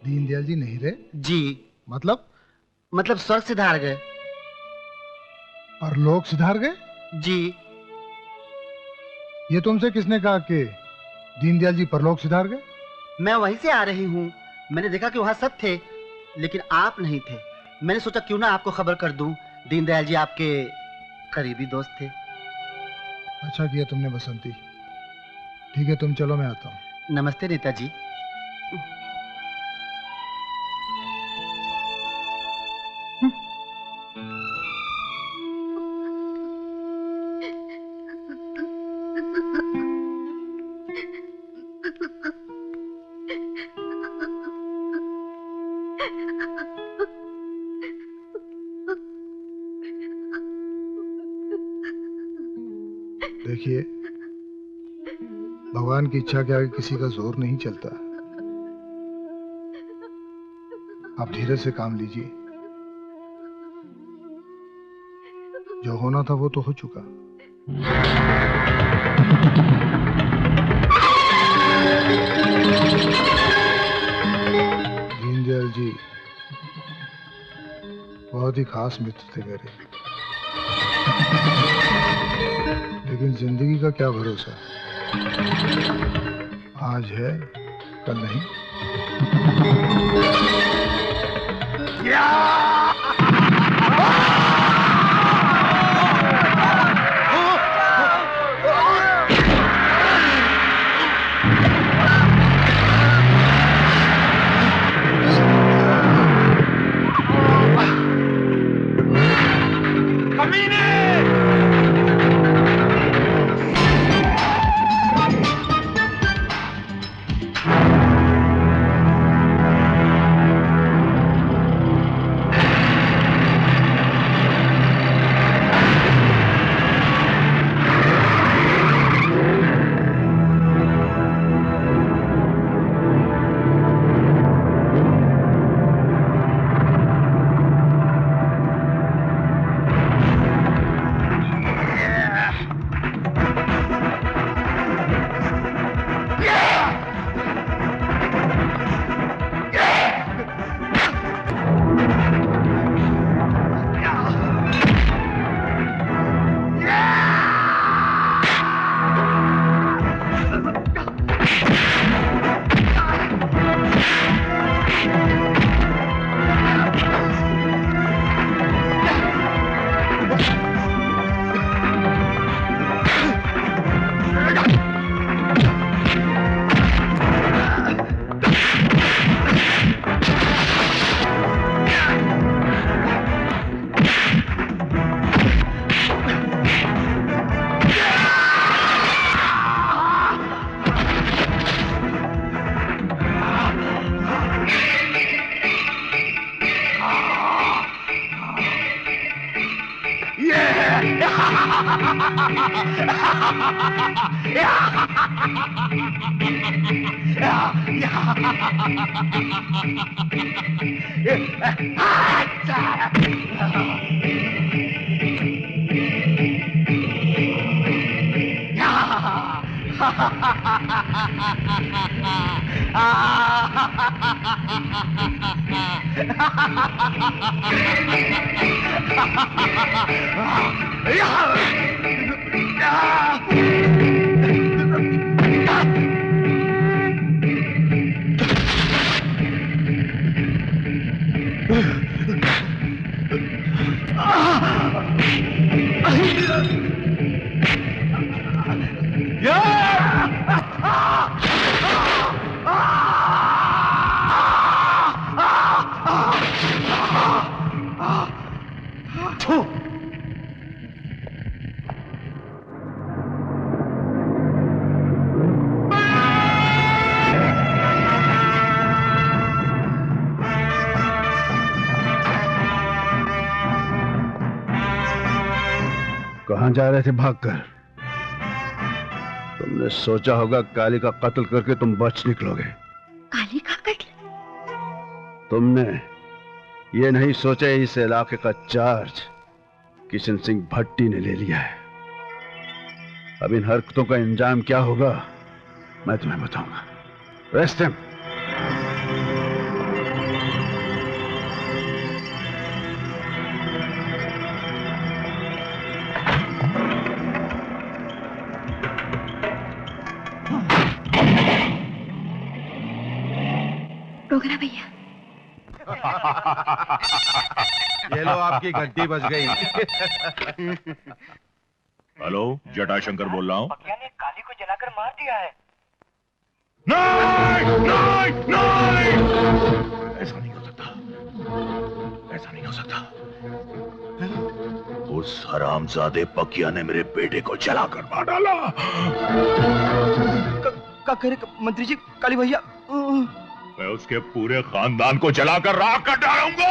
दीनदयाल जी नहीं रहे? जी। मतलब स्वर्ग सिधार गए। और लोग सिधार गए? जी। ये तुमसे किसने कहा कि दीनदयाल जी परलोक सिधार गए? मैं वहीं से आ रही हूँ। मैंने देखा कि वहाँ सब थे लेकिन आप नहीं थे। मैंने सोचा क्यों ना आपको खबर कर दूं। दीनदयाल जी आपके करीबी दोस्त थे। अच्छा किया तुमने बसंती। ठीक है तुम चलो, मैं आता हूँ। नमस्ते नेताजी। देखिए, भगवान की इच्छा के आगे किसी का जोर नहीं चलता। आप धीरे से काम लीजिए। जो होना था वो तो हो चुका। दीनदयाल जी बहुत ही खास मित्र थे मेरे, लेकिन जिंदगी का क्या भरोसा, आज है कल नहीं। कहां जा रहे थे भागकर? तुमने सोचा होगा काली का कत्ल करके तुम बच निकलोगे। काली का कत्ल? तुमने ये नहीं सोचा इस इलाके का चार्ज किशन सिंह भट्टी ने ले लिया है। अब इन हरकतों का इंजाम क्या होगा मैं तुम्हें बताऊंगा। Rest him. डोगरा भैया। ये लो आपकी घंटी बज गई। हेलो, जटाशंकर बोल रहा हूँ। पकिया ने काली को जलाकर मार दिया है। नहीं, नहीं, नहीं! ऐसा नहीं हो सकता, ऐसा नहीं हो सकता। उस हरामजादे पकिया ने मेरे बेटे को जलाकर मार डाला। क्या कह रहे मंत्री जी? काली भैया, मैं उसके पूरे खानदान को जलाकर राख कर डालूंगा।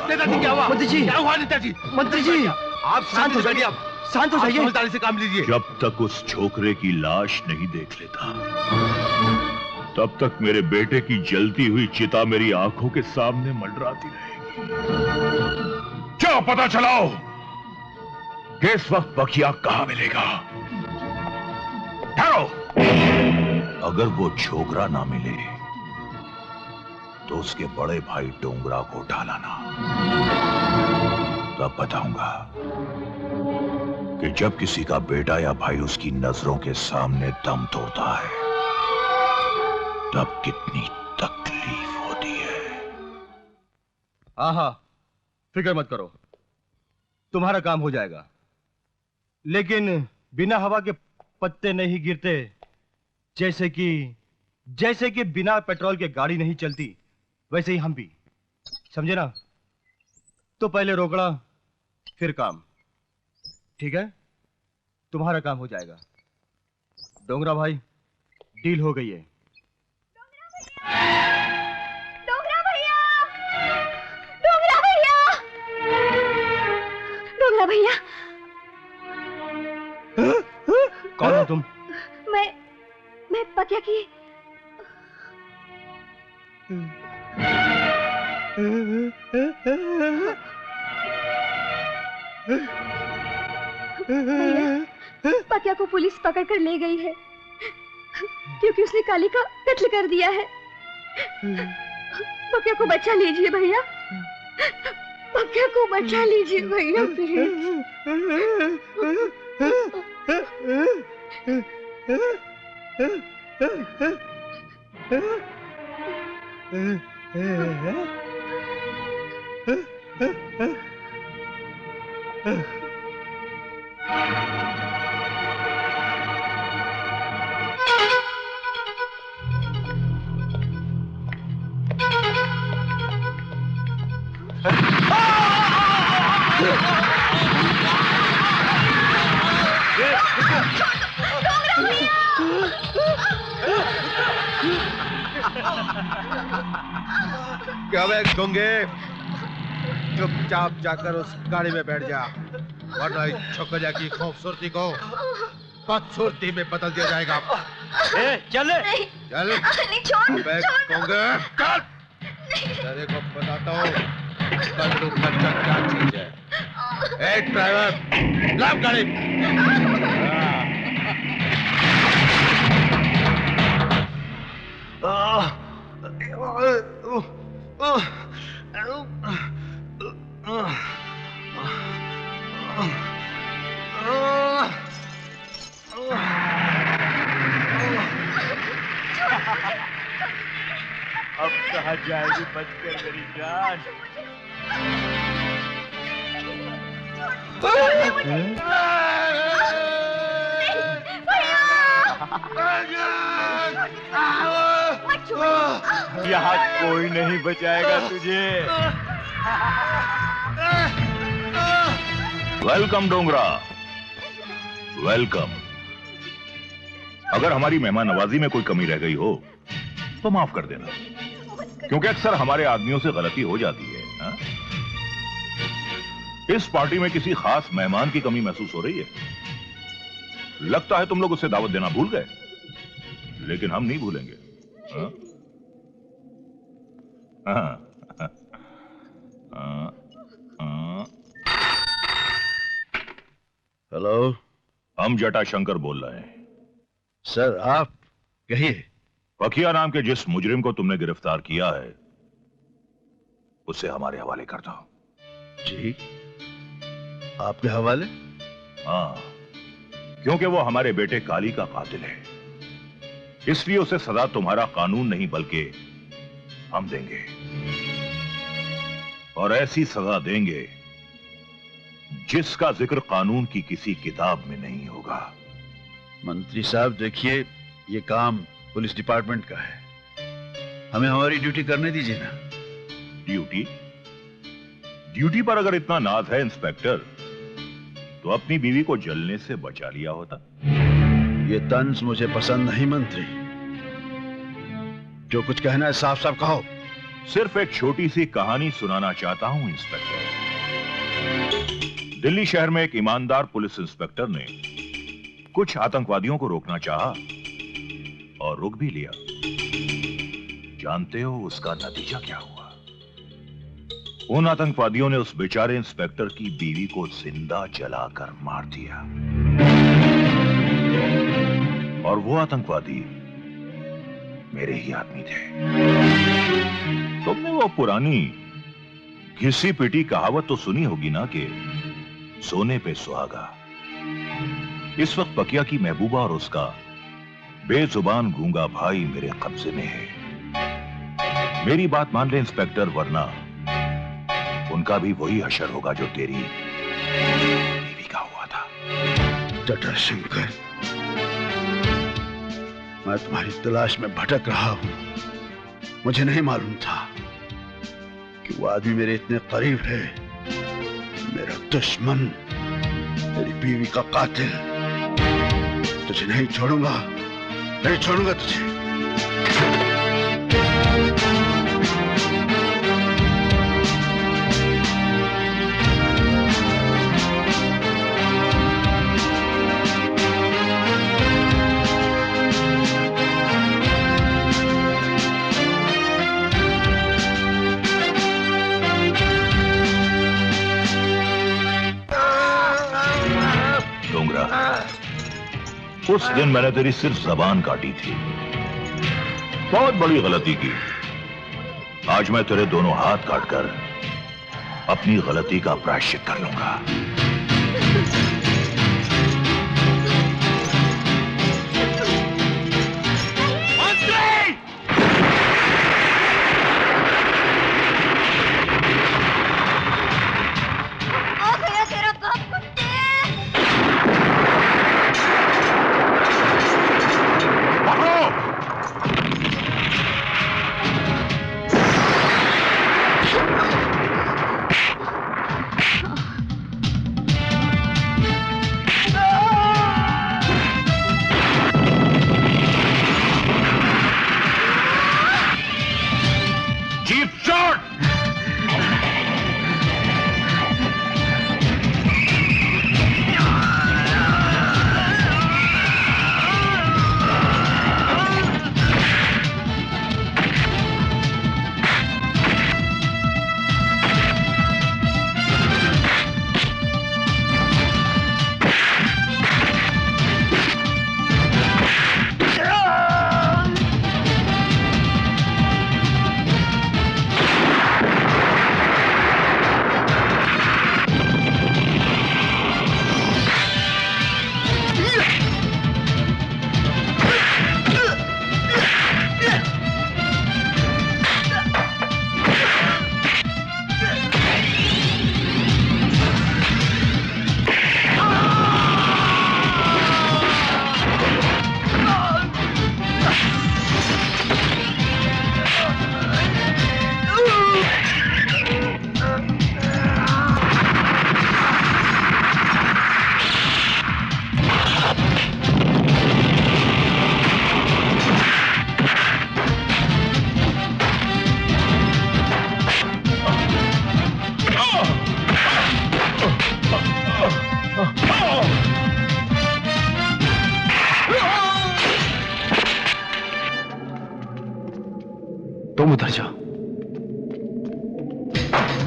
नेताजी क्या हुआ? मंत्री जी क्या हुआ नेताजी? मंत्री जी आप शांत हो जाइए। आप शांत हो जाइए। समझदारी से काम लीजिए। जब तक उस छोकरे की लाश नहीं देख लेता तब तक मेरे बेटे की जलती हुई चिता मेरी आंखों के सामने मंडराती रहेगी। क्या पता चलाओ कि इस वक्त बकिया कहां मिलेगा। ठहरो, अगर वो छोकरा ना मिले तो उसके बड़े भाई डोंगरा को उठा लाना। तब बताऊंगा कि जब किसी का बेटा या भाई उसकी नजरों के सामने दम तोड़ता है तब कितनी तकलीफ होती है। हाँ, फिक्र मत करो, तुम्हारा काम हो जाएगा। लेकिन बिना हवा के पत्ते नहीं गिरते, जैसे कि बिना पेट्रोल के गाड़ी नहीं चलती, वैसे ही हम भी, समझे ना? तो पहले रोकड़ा फिर काम, ठीक है? तुम्हारा काम हो जाएगा। डोंगरा भाई, डील हो गई है। डोगरा भैया! डोगरा भैया! डोगरा भैया! कौन हो तुम? मैं पकिया की पकिया को पुलिस पकड़ कर ले गई है क्योंकि उसने काली का कत्ल कर दिया है। पकिया को बचा लीजिए भैया, पकिया को बचा लीजिए भैया क्या वे गंगे, चुपचाप जाकर उस गाड़ी में बैठ जा। वरना इस छोकरिया की खूबसूरती को बदसूरती में बदल दिया जाएगा। चल चल नहीं, छोड़, अबे छोड़। कोंगे, चल तेरे को बताता हूँ कल्लू कच्चा क्या चीज है। ए ड्राइवर, लाभ गाड़ी। अब कहाँ जाएगी बचकर मेरी जान? यहाँ कोई नहीं बचाएगा तुझे। Welcome Dongra, welcome. अगर हमारी मेहमान नवाजी में कोई कमी रह गई हो तो माफ कर देना, क्योंकि अक्सर हमारे आदमियों से गलती हो जाती है। हा? इस पार्टी में किसी खास मेहमान की कमी महसूस हो रही है। लगता है तुम लोग उसे दावत देना भूल गए, लेकिन हम नहीं भूलेंगे। हा? हाँ। हेलो, हम जटाशंकर बोल रहे हैं। सर आप कहिए। पकिया नाम के जिस मुजरिम को तुमने गिरफ्तार किया है उसे हमारे हवाले कर दो। जी, आपके हवाले? हाँ, क्योंकि वो हमारे बेटे काली का कातिल है, इसलिए उसे सजा तुम्हारा कानून नहीं बल्कि हम देंगे, और ऐसी सजा देंगे जिसका जिक्र कानून की किसी किताब में नहीं होगा। मंत्री साहब देखिए, ये काम पुलिस डिपार्टमेंट का है, हमें हमारी ड्यूटी करने दीजिए ना। ड्यूटी? ड्यूटी पर अगर इतना नाज है इंस्पेक्टर, तो अपनी बीवी को जलने से बचा लिया होता। ये तंज मुझे पसंद नहीं मंत्री, जो कुछ कहना है साफ साफ कहो। सिर्फ एक छोटी सी कहानी सुनाना चाहता हूं इंस्पेक्टर। दिल्ली शहर में एक ईमानदार पुलिस इंस्पेक्टर ने कुछ आतंकवादियों को रोकना चाहा और रोक भी लिया। जानते हो उसका नतीजा क्या हुआ? उन आतंकवादियों ने उस बेचारे इंस्पेक्टर की बीवी को जिंदा जलाकर मार दिया, और वो आतंकवादी मेरे ही आदमी थे। तुमने वो पुरानी घिसी पिटी कहावत तो सुनी होगी ना कि सोने पे सुहागा। इस वक्त पकिया की महबूबा और उसका बेजुबान गूंगा भाई मेरे कब्जे में है। मेरी बात मान ले इंस्पेक्टर, वरना उनका भी वही हशर होगा जो तेरी बीवी का हुआ था। जटाशंकर, मैं तुम्हारी तलाश में भटक रहा हूं। मुझे नहीं मालूम था कि वो आदमी मेरे इतने करीब है। मेरा दुश्मन, तेरी बीवी का कातिल। तुझे नहीं छोड़ूंगा, नहीं छोड़ूंगा तुझे। उस दिन मैंने तेरी सिर्फ जबान काटी थी, बहुत बड़ी गलती की। आज मैं तेरे दोनों हाथ काटकर अपनी गलती का प्रायश्चित कर लूंगा। तुम उधर जाओ।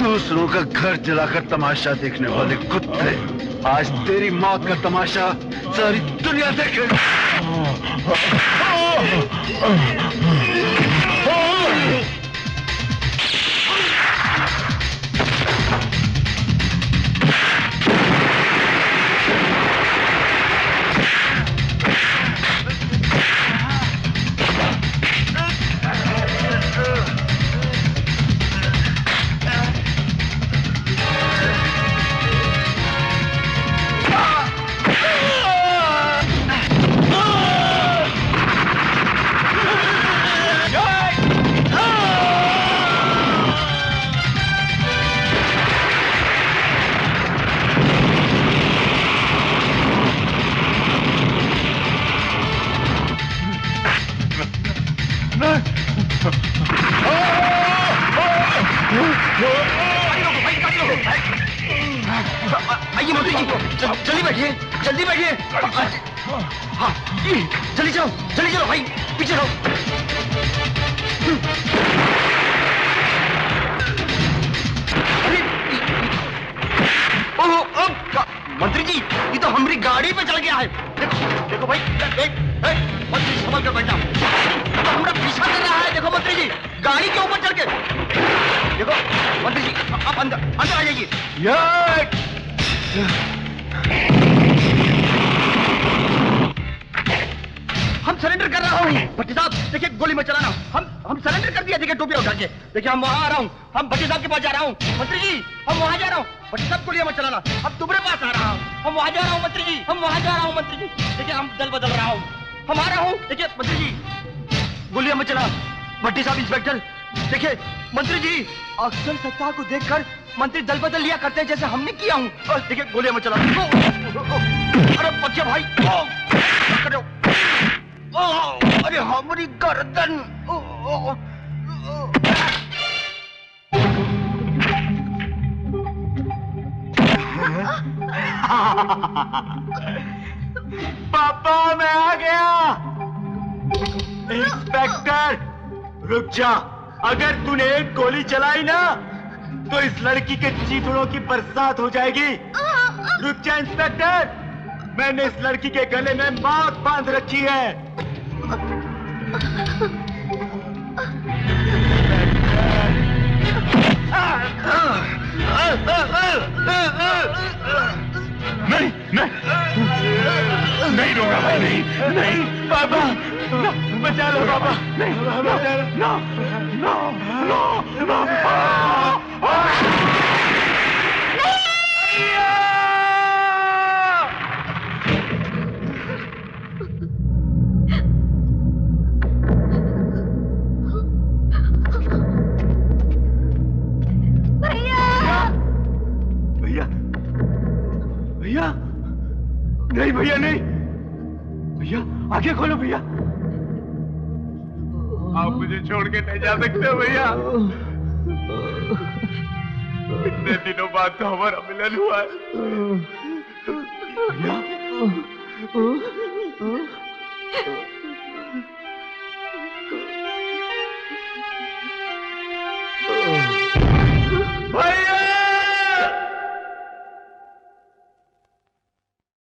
दूसरों का घर जलाकर तमाशा देखने वाले कुत्ते, आज तेरी मौत का तमाशा सारी दुनिया देखेगी। आइए मंत्री जी, जल्दी बैठिए, जल्दी बैठिए। हाँ, जल्दी चलो, जल्दी चलो भाई, पीछे रहो। मंत्री जी, ये तो हमारी गाड़ी पे चल गया है। देखो देखो भाई, मंत्री संभल कर बैठा, तो हमारा पीछा कर रहा है। देखो मंत्री जी, गाड़ी के ऊपर चढ़ के देखो। मंत्री जी, आप अंदर अंदर आ जाइए। हम सरेंडर कर रहा हूँ भट्टी साहब। देखिए गोली में चलाना, हम सरेंडर कर दिया। देखिए टोपी उठा के, देखिए हम वहां आ रहा हूँ, हम भट्टी साहब के पास जा रहा हूँ। मंत्री जी, हम वहां जा रहा हूँ। भट्टी साहब गोलियां मत चलाना, अब तुम्हारे पास आ रहा हूँ। हम वहां जा रहा हूँ मंत्री जी, हम वहां जा रहा हूँ मंत्री जी। देखिए हम दल बदल रहा हूँ, हम आ रहा हूँ। देखिए मंत्री जी, गोलियां मत चला। भट्टी साहब, इंस्पेक्टर, देखिए मंत्री जी, अक्सर सत्ता को देखकर मंत्री दल बदल लिया करते हैं, जैसे हमने किया हूँ। और देखिए गोलियां मत चला। अरे बच्चे भाई, अरे हमारी गर्दन। पापा, मैं आ गया। इंस्पेक्टर रुक जा, अगर तूने एक गोली चलाई ना तो इस लड़की के चीथड़ों की बरसात हो जाएगी। रुक जा इंस्पेक्टर, मैंने इस लड़की के गले में मौत बांध रखी है। नहीं नहीं नहीं डोंगरा भाई, नहीं नहीं पापा, बचा लो पापा, नहीं बचा लो। नो नो नो नो भैया, भैया, नहीं भैया, नहीं भैया, आगे खोलो भैया। आप मुझे छोड़ के नहीं जा सकते हो भैया। इतने दिनों बाद तो हमारा मिलन हुआ है भैया।